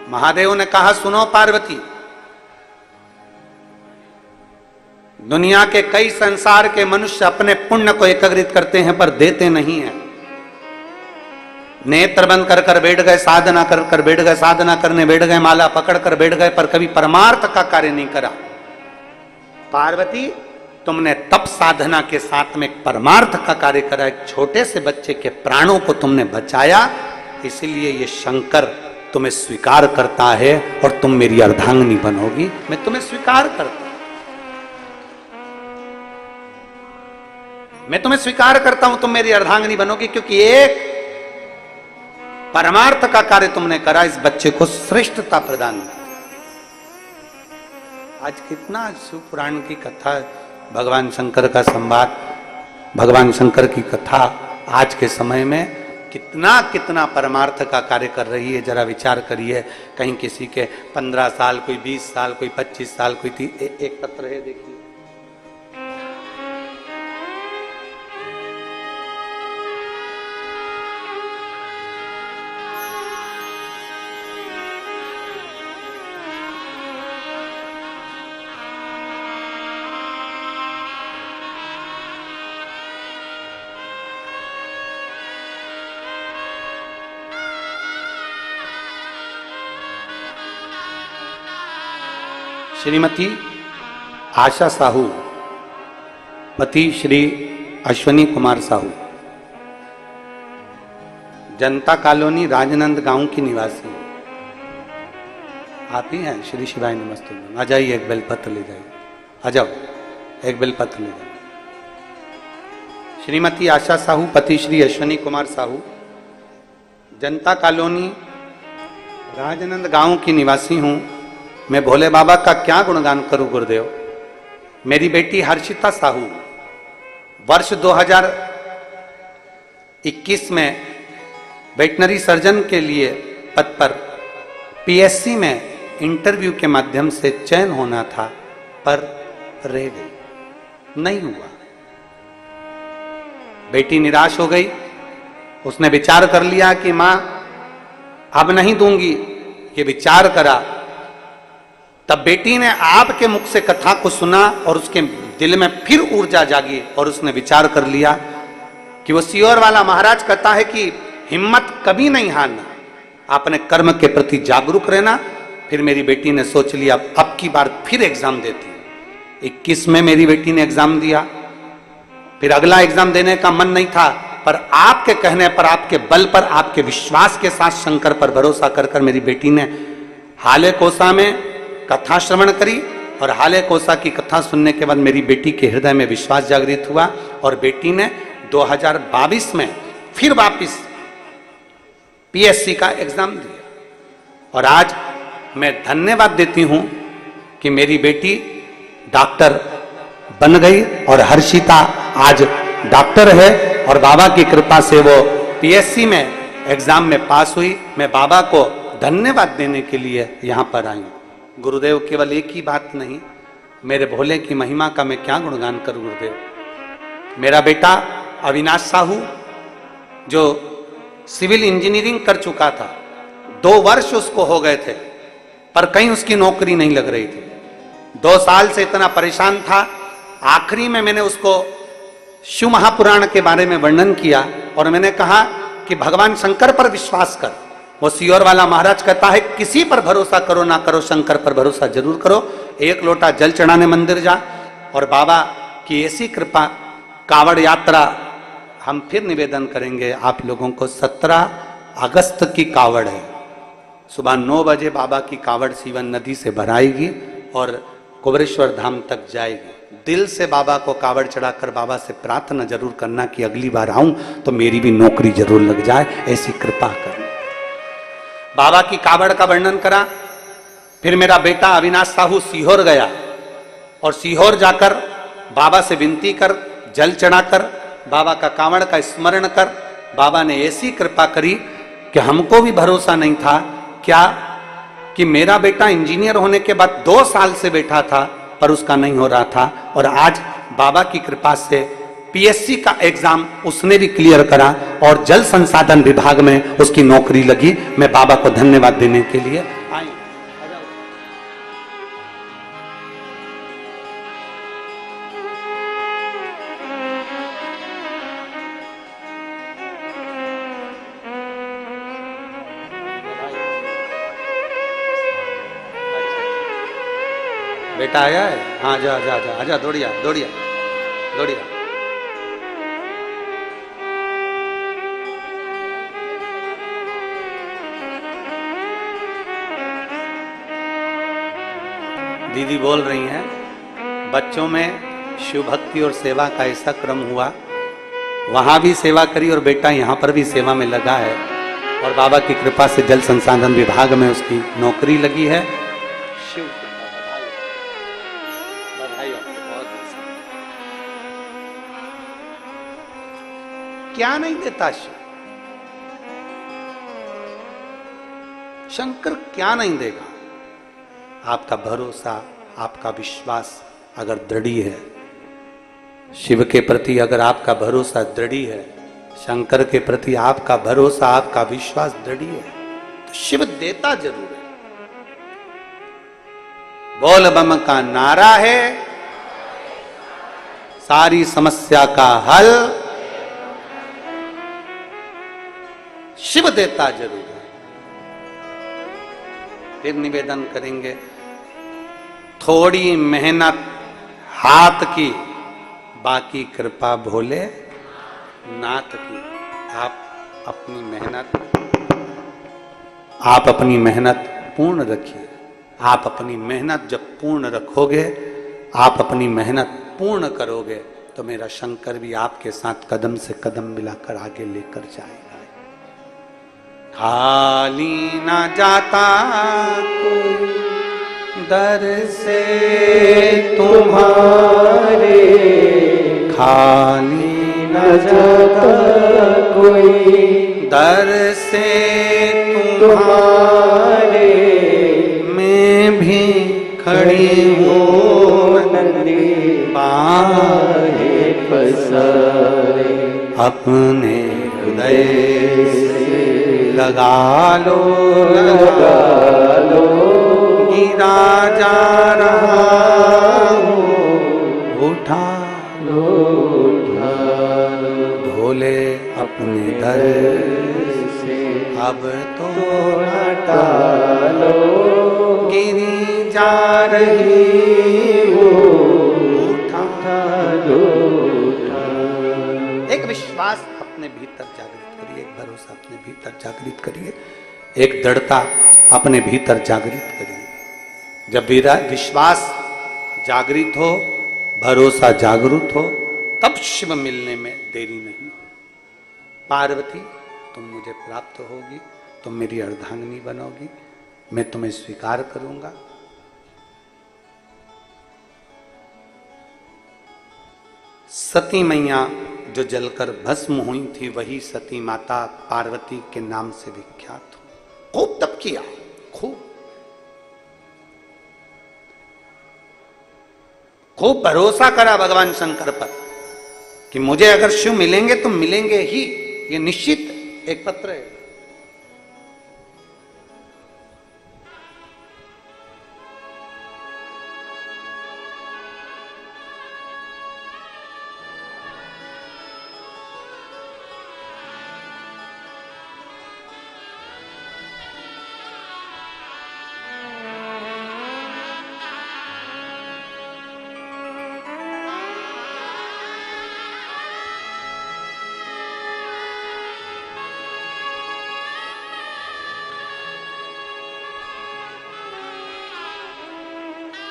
S2: महादेव ने कहा सुनो पार्वती, दुनिया के कई संसार के मनुष्य अपने पुण्य को एकत्रित करते हैं पर देते नहीं हैं। नेत्र बंद कर कर बैठ गए, साधना कर कर बैठ गए, साधना करने बैठ गए, माला पकड़ कर बैठ गए, पर कभी परमार्थ का कार्य नहीं करा। पार्वती, तुमने तप साधना के साथ में एक परमार्थ का कार्य करा, एक छोटे से बच्चे के प्राणों को तुमने बचाया, इसलिए ये शंकर तुम्हें स्वीकार करता है और तुम मेरी अर्धांगिनी बनोगी। मैं तुम्हें स्वीकार करता हूं, मैं तुम्हें स्वीकार करता हूं, तुम मेरी अर्धांगिनी बनोगी, क्योंकि एक परमार्थ का कार्य तुमने करा, इस बच्चे को श्रेष्ठता प्रदान की। आज कितना शिव पुराण की कथा, भगवान शंकर का संवाद, भगवान शंकर की कथा आज के समय में कितना कितना परमार्थ का कार्य कर रही है। जरा विचार करिए, कहीं किसी के 15 साल, कोई 20 साल, कोई 25 साल, कोई एक पत्र है, देखिए श्रीमती आशा साहू, पति श्री अश्वनी कुमार साहू, जनता कॉलोनी राजनंद गांव की निवासी। आप ही हैं? श्री शिवाय नमस्ते। आ जाइए, एक बेलपत्र ले जाइए, आ जाओ, एक बेलपत्र ले जाइए। श्रीमती आशा साहू, पति श्री अश्वनी कुमार साहू, जनता कॉलोनी राजनंद गांव की निवासी हूं। मैं भोले बाबा का क्या गुणगान करूं गुरुदेव। मेरी बेटी हर्षिता साहू वर्ष 2021 में वेटनरी सर्जन के लिए पद पर पीएससी में इंटरव्यू के माध्यम से चयन होना था, पर रह गई, नहीं हुआ। बेटी निराश हो गई। उसने विचार कर लिया कि मां अब नहीं दूंगी, ये विचार करा। तब बेटी ने आपके मुख से कथा को सुना और उसके दिल में फिर ऊर्जा जागी और उसने विचार कर लिया कि वो सीहोर वाला महाराज कहता है कि हिम्मत कभी नहीं हारना, अपने कर्म के प्रति जागरूक रहना। फिर मेरी बेटी ने सोच लिया अब की बार फिर एग्जाम देती। 21 में मेरी बेटी ने एग्जाम दिया। फिर अगला एग्जाम देने का मन नहीं था, पर आपके कहने पर, आपके बल पर, आपके विश्वास के साथ शंकर पर भरोसा कर कर मेरी बेटी ने हाले कोसा में कथा श्रवण करी। और हाले कोसा की कथा सुनने के बाद मेरी बेटी के हृदय में विश्वास जागृत हुआ और बेटी ने 2022 में फिर वापस पीएससी का एग्जाम दिया। और आज मैं धन्यवाद देती हूं कि मेरी बेटी डॉक्टर बन गई और हर्षिता आज डॉक्टर है और बाबा की कृपा से वो पीएससी में एग्जाम में पास हुई। मैं बाबा को धन्यवाद देने के लिए यहां पर आई हूं। गुरुदेव, केवल एक ही बात नहीं, मेरे भोले की महिमा का मैं क्या गुणगान करूं गुरुदेव। मेरा बेटा अविनाश साहू जो सिविल इंजीनियरिंग कर चुका था, 2 वर्ष उसको हो गए थे, पर कहीं उसकी नौकरी नहीं लग रही थी। 2 साल से इतना परेशान था। आखिरी में मैंने उसको शिव महापुराण के बारे में वर्णन किया और मैंने कहा कि भगवान शंकर पर विश्वास कर। वो सीहोर वाला महाराज कहता है किसी पर भरोसा करो ना करो, शंकर पर भरोसा जरूर करो। 1 लोटा जल चढ़ाने मंदिर जा। और बाबा की ऐसी कृपा, कावड़ यात्रा हम फिर निवेदन करेंगे आप लोगों को। 17 अगस्त की कावड़ है, सुबह 9 बजे बाबा की कावड़ सीवन नदी से भराएगी और कुबरेश्वर धाम तक जाएगी। दिल से बाबा को कावड़ चढ़ाकर बाबा से प्रार्थना जरूर करना कि अगली बार आऊं तो मेरी भी नौकरी जरूर लग जाए, ऐसी कृपा करना। बाबा की कावड़ का वर्णन करा। फिर मेरा बेटा अविनाश साहू सीहोर गया और सीहोर जाकर बाबा से विनती कर, जल चढ़ाकर बाबा का कावड़ का स्मरण कर, बाबा ने ऐसी कृपा करी कि हमको भी भरोसा नहीं था क्या कि मेरा बेटा इंजीनियर होने के बाद 2 साल से बैठा था पर उसका नहीं हो रहा था। और आज बाबा की कृपा से पीएससी का एग्जाम उसने भी क्लियर करा और जल संसाधन विभाग में उसकी नौकरी लगी। मैं बाबा को धन्यवाद देने के लिए आई। बेटा आया है? हाँ जा जा जा, आजा, दौड़िया दौड़िया दौड़िया। दीदी बोल रही हैं बच्चों में शिव भक्ति और सेवा का ऐसा क्रम हुआ, वहां भी सेवा करी और बेटा यहाँ पर भी सेवा में लगा है और बाबा की कृपा से जल संसाधन विभाग में उसकी नौकरी लगी है। शिव बधाई आपको, बहुत बहुत। क्या नहीं देता शिव? शंकर क्या नहीं देगा? आपका भरोसा, आपका विश्वास अगर दृढ़ है, शिव के प्रति अगर आपका भरोसा दृढ़ है, शंकर के प्रति आपका भरोसा, आपका विश्वास दृढ़ है, तो शिव देता जरूर है। बोल बम का नारा है, सारी समस्या का हल शिव देता जरूर है। फिर निवेदन करेंगे, थोड़ी मेहनत हाथ की, बाकी कृपा भोले नाथ की। आप अपनी मेहनत पूर्ण रखिए। आप अपनी मेहनत जब पूर्ण रखोगे, आप अपनी मेहनत पूर्ण करोगे, तो मेरा शंकर भी आपके साथ कदम से कदम मिलाकर आगे लेकर जाएगा। खाली ना जाता कोई दर से तुम्हारे, खाली न जाता कोई दर से तुम्हारे, मैं भी खड़ी हूँ नंदी पाए पसारे, अपने हृदय से लगा लो गिरा जा रहा हूँ, उठा लो भोले अपने दर से, अब तो हटा लो गिरी जा रही हो, उठा लो। एक विश्वास अपने भीतर जागृत करिए, एक भरोसा अपने भीतर जागृत करिए, एक दृढ़ता अपने भीतर जागृत करिए। जब विश्वास जागृत हो, भरोसा जागृत हो, तब शिव मिलने में देरी नहीं। पार्वती तुम मुझे प्राप्त होगी, तुम मेरी अर्धांगिनी बनोगी, मैं तुम्हें स्वीकार करूंगा। सती मैया जो जलकर भस्म हुई थी, वही सती माता पार्वती के नाम से विख्यात हो। खूब तप किया, खूब भरोसा करा भगवान शंकर पर कि मुझे अगर शिव मिलेंगे तो मिलेंगे ही, ये निश्चित एक पत्र है।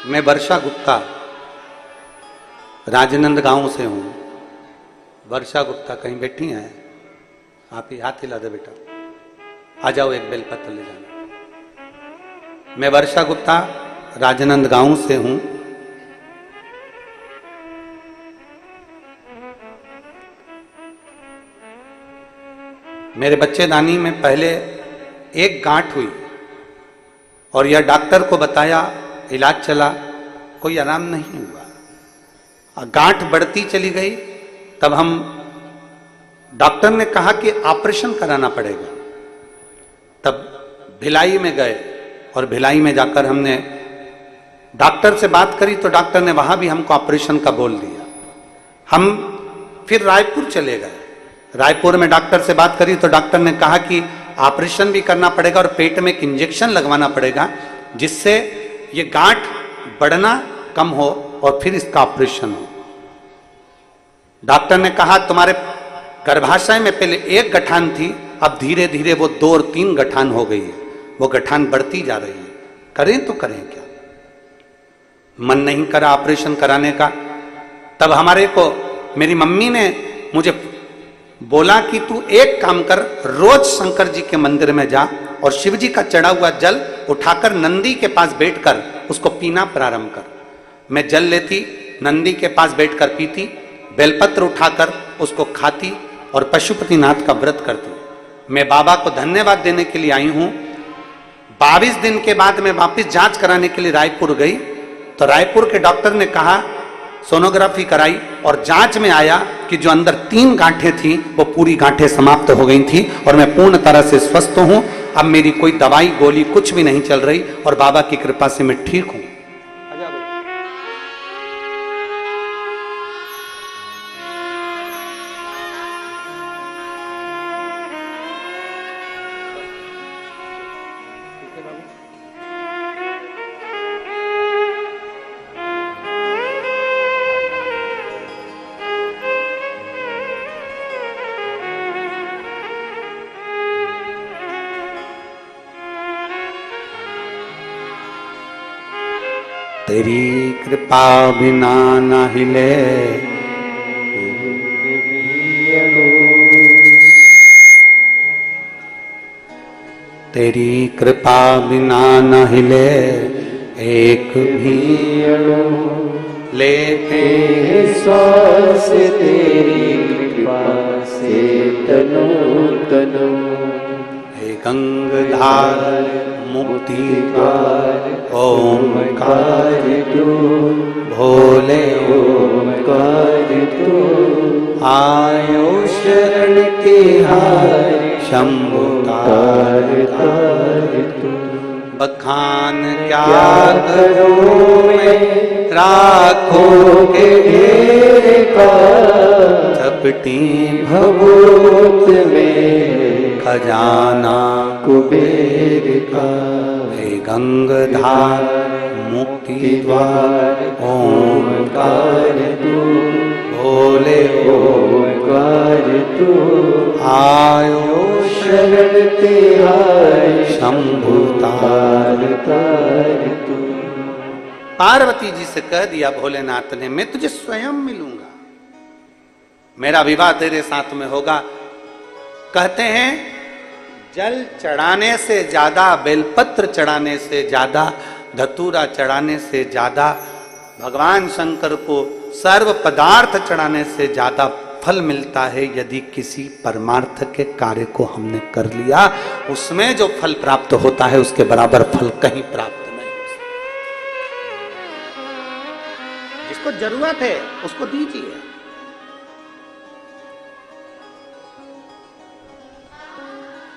S2: मैं वर्षा गुप्ता राजनंद गांव से हूं। वर्षा गुप्ता कहीं बैठी हैं? आप ही हाथ हिला दे बेटा, आ जाओ, एक बेलपत्र ले जाना। मैं वर्षा गुप्ता राजनंद गांव से हूं। मेरे बच्चेदानी में पहले एक गांठ हुई और यह डॉक्टर को बताया, इलाज चला, कोई आराम नहीं हुआ। गांठ बढ़ती चली गई। तब हम डॉक्टर ने कहा कि ऑपरेशन कराना पड़ेगा। तब भिलाई में गए और भिलाई में जाकर हमने डॉक्टर से बात करी तो डॉक्टर ने वहां भी हमको ऑपरेशन का बोल दिया। हम फिर रायपुर चले गए। रायपुर में डॉक्टर से बात करी तो डॉक्टर ने कहा कि ऑपरेशन भी करना पड़ेगा और पेट में एक इंजेक्शन लगवाना पड़ेगा, जिससे ये गांठ बढ़ना कम हो और फिर इसका ऑपरेशन हो। डॉक्टर ने कहा तुम्हारे गर्भाशय में पहले एक गठान थी, अब धीरे धीरे वो 2 और 3 गठान हो गई है, वो गठान बढ़ती जा रही है, करें तो करें क्या। मन नहीं करा ऑपरेशन कराने का। तब हमारे को मेरी मम्मी ने मुझे बोला कि तू एक काम कर, रोज शंकर जी के मंदिर में जा और शिव जी का चढ़ा हुआ जल उठाकर नंदी के पास बैठकर उसको पीना प्रारंभ कर। मैं जल लेती, नंदी के पास बैठकर पीती, बेलपत्र उठाकर उसको खाती और पशुपतिनाथ का व्रत करती। मैं बाबा को धन्यवाद देने के लिए आई हूं। 22 दिन के बाद मैं वापस जांच कराने के लिए रायपुर गई, तो रायपुर के डॉक्टर ने कहा, सोनोग्राफी कराई और जांच में आया कि जो अंदर 3 गांठें थी वो पूरी गांठें समाप्त हो गई थी और मैं पूर्ण तरह से स्वस्थ हूं। अब मेरी कोई दवाई गोली कुछ भी नहीं चल रही और बाबा की कृपा से मैं ठीक हूं। तेरी कृपा बिना न हिले तेरी कृपा बिना न हिले एक भी अणु, लेते
S3: श्वास तेरी कृपा से तनु तनु।
S2: हे गंगाधार मुक्ति द्वार ओमकार
S3: तू,
S2: भोले
S3: ओमकार तू।
S2: आयो
S3: शरण तिहारी
S2: शंभु
S3: तार तार तू।
S2: बखान क्या
S3: करूं मैं
S2: राखोगे
S3: ढेर का,
S2: झपटी
S3: भभूत में
S2: खजाना
S3: कुबेर का।
S2: हे गंगाधार मुक्ति द्वार
S3: ओमकार तू,
S2: भोले
S3: ओमकार तू।
S2: आयो
S3: शरण तिहारी
S2: शंभु
S3: तार तार तू।
S2: पार्वती जी से कह दिया भोलेनाथ ने, मैं तुझे स्वयं मिलूंगा, मेरा विवाह तेरे साथ में होगा। कहते हैं जल चढ़ाने से ज्यादा, बेलपत्र चढ़ाने से ज्यादा, धतूरा चढ़ाने से ज्यादा, भगवान शंकर को सर्व पदार्थ चढ़ाने से ज्यादा फल मिलता है यदि किसी परमार्थ के कार्य को हमने कर लिया। उसमें जो फल प्राप्त होता है उसके बराबर फल कहीं प्राप्त नहीं हो सकता। जिसको जरूरत है उसको दीजिए।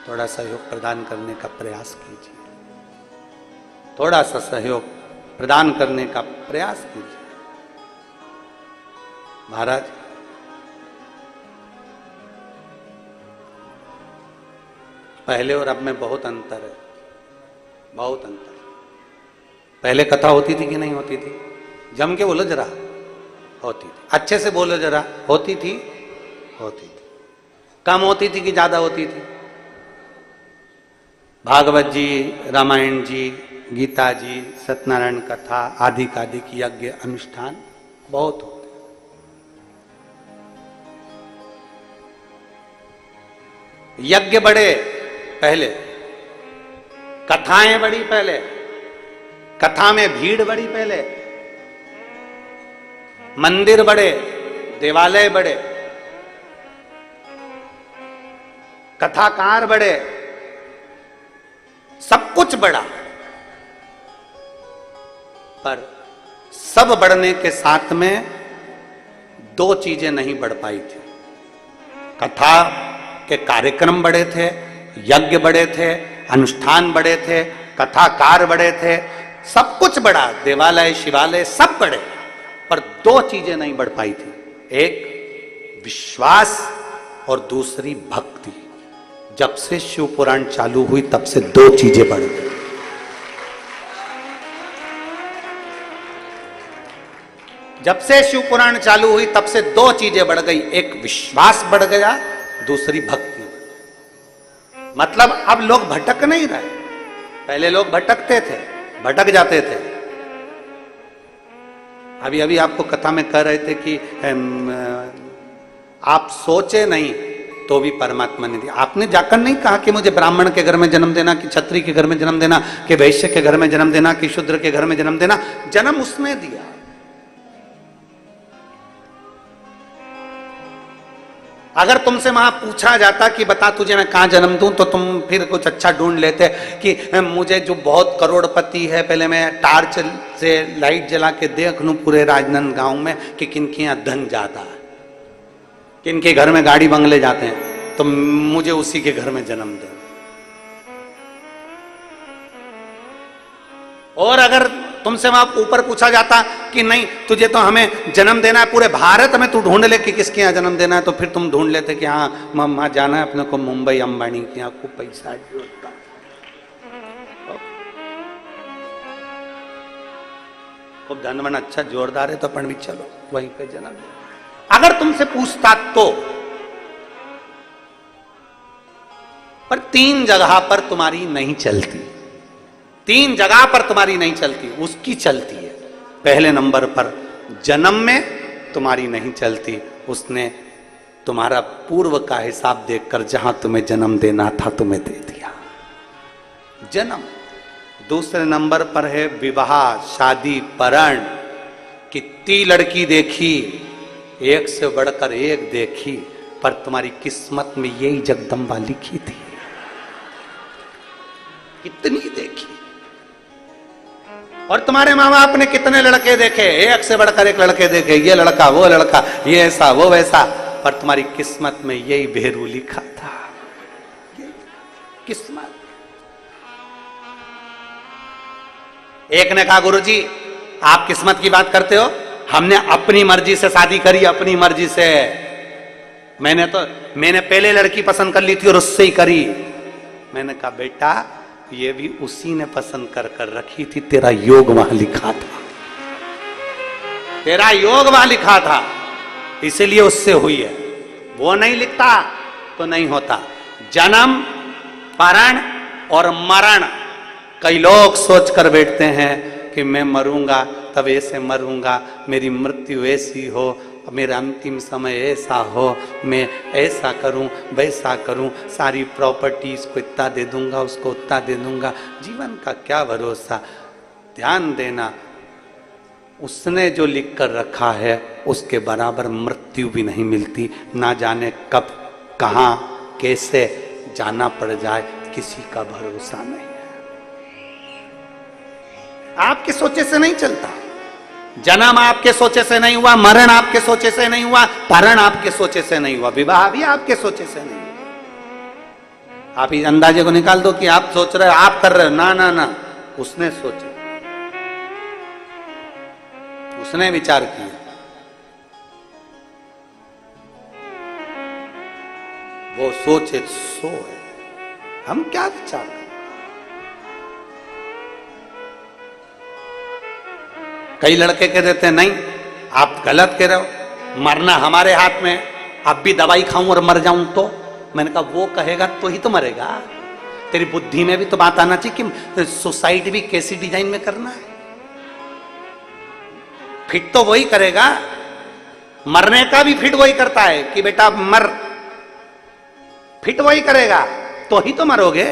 S2: थोड़ा सहयोग प्रदान करने का प्रयास कीजिए, थोड़ा सा सहयोग प्रदान करने का प्रयास कीजिए। महाराज पहले और अब में बहुत अंतर है, बहुत अंतर है। पहले कथा होती थी कि नहीं होती थी? जम के बोलो जरा, होती थी। अच्छे से बोलो जरा, होती थी, होती थी। कम होती थी कि ज्यादा होती थी? भागवत जी, रामायण जी, गीता जी, सत्यनारायण कथा, आदि यज्ञ अनुष्ठान बहुत होते। यज्ञ बड़े पहले, कथाएं बड़ी पहले, कथा में भीड़ बड़ी पहले, मंदिर बड़े, देवालय बड़े, कथाकार बड़े, सब कुछ बड़ा। पर सब बढ़ने के साथ में 2 चीजें नहीं बढ़ पाई थी। कथा के कार्यक्रम बड़े थे, यज्ञ बड़े थे, अनुष्ठान बड़े थे, कथाकार बड़े थे, सब कुछ बड़ा, देवालय शिवालय सब बड़े, पर 2 चीजें नहीं बढ़ पाई थी। एक विश्वास और दूसरी भक्ति। जब से शिव पुराण चालू हुई तब से 2 चीजें बढ़ गई। जब से शिव पुराण चालू हुई तब से दो चीजें बढ़ गई, एक विश्वास बढ़ गया, दूसरी भक्ति। मतलब अब लोग भटक नहीं रहे, पहले लोग भटकते थे, भटक जाते थे। अभी अभी आपको कथा में कह रहे थे कि आप सोचे नहीं तो भी परमात्मा ने दिया। आपने जाकर नहीं कहा कि मुझे ब्राह्मण के घर में जन्म देना, कि क्षत्रिय के घर में जन्म देना, कि वैश्य के घर में जन्म देना, कि शूद्र के घर में जन्म देना। जन्म उसने दिया। अगर तुमसे वहां पूछा जाता कि बता तुझे मैं कहां जन्म दूं, तो तुम फिर कुछ अच्छा ढूंढ लेते कि मुझे जो बहुत करोड़पति है, पहले मैं टार्च से लाइट जला के देख लूं पूरे राजनांदगांव में कि किनके यहां धन ज्यादा है, किनके घर में गाड़ी बंगले जाते हैं, तो मुझे उसी के घर में जन्म दे। और अगर तुमसे वहां ऊपर पूछा जाता कि नहीं तुझे तो हमें जन्म देना है, पूरे भारत में तू ढूंढ ले कि किसके यहाँ जन्म देना है, तो फिर तुम ढूंढ लेते कि हाँ वहां जाना है अपने को, मुंबई अंबानी के यहाँ को पैसा जोड़ता। खूब धनवन अच्छा जोरदार है तो अपन भी चलो वहीं पे जन्म दे। अगर तुमसे पूछता तो, पर 3 जगह पर तुम्हारी नहीं चलती, 3 जगह पर तुम्हारी नहीं चलती, उसकी चलती है। पहले नंबर पर जन्म में तुम्हारी नहीं चलती, उसने तुम्हारा पूर्व का हिसाब देखकर जहां तुम्हें जन्म देना था तुम्हें दे दिया, जन्म। दूसरे नंबर पर है विवाह, शादी, परण। कितनी लड़की देखी, एक से बढ़कर एक देखी, पर तुम्हारी किस्मत में यही जगदम्बा लिखी थी। कितनी देखी, और तुम्हारे माँ बाप ने कितने लड़के देखे, एक से बढ़कर एक लड़के देखे, ये लड़का वो लड़का, ये ऐसा वो वैसा, पर तुम्हारी किस्मत में यही भेरू लिखा था। किस्मत। एक ने कहा गुरुजी आप किस्मत की बात करते हो, हमने अपनी मर्जी से शादी करी, अपनी मर्जी से। मैंने पहले लड़की पसंद कर ली थी और उससे ही करी। मैंने कहा बेटा ये भी उसी ने पसंद कर कर रखी थी, तेरा योग वहां लिखा था, तेरा योग वहां लिखा था, इसीलिए उससे हुई है। वो नहीं लिखता तो नहीं होता। जन्म, परण और मरण। कई लोग सोच कर बैठते हैं कि मैं मरूंगा तब ऐसे मरूंगा, मेरी मृत्यु ऐसी हो, मेरा अंतिम समय ऐसा हो, मैं ऐसा करूं वैसा करूं, सारी प्रॉपर्टी इसको इतना दे दूंगा, उसको उतना दे दूंगा। जीवन का क्या भरोसा। ध्यान देना, उसने जो लिख कर रखा है उसके बराबर मृत्यु भी नहीं मिलती। ना जाने कब कहां कैसे जाना पड़ जाए, किसी का भरोसा नहीं है। आपके सोचे से नहीं चलता। जन्म आपके सोचे से नहीं हुआ, मरण आपके सोचे से नहीं हुआ, परण आपके सोचे से नहीं हुआ, विवाह भी आपके सोचे से नहीं हुआ। आप इस अंदाजे को निकाल दो कि आप सोच रहे हो, आप कर रहे हो। ना ना ना, उसने सोचा, उसने विचार किया। वो सोचे सो है, हम क्या विचार करें। कई लड़के कह देते हैं नहीं आप गलत कह रहे हो, मरना हमारे हाथ में, अब भी दवाई खाऊं और मर जाऊं तो। मैंने कहा वो कहेगा तो ही तो मरेगा। तेरी बुद्धि में भी तो बात आना चाहिए कि सुसाइड भी कैसी डिजाइन में करना है। फिट तो वही करेगा, मरने का भी फिट वही करता है कि बेटा मर, फिट वही करेगा तो ही तो मरोगे।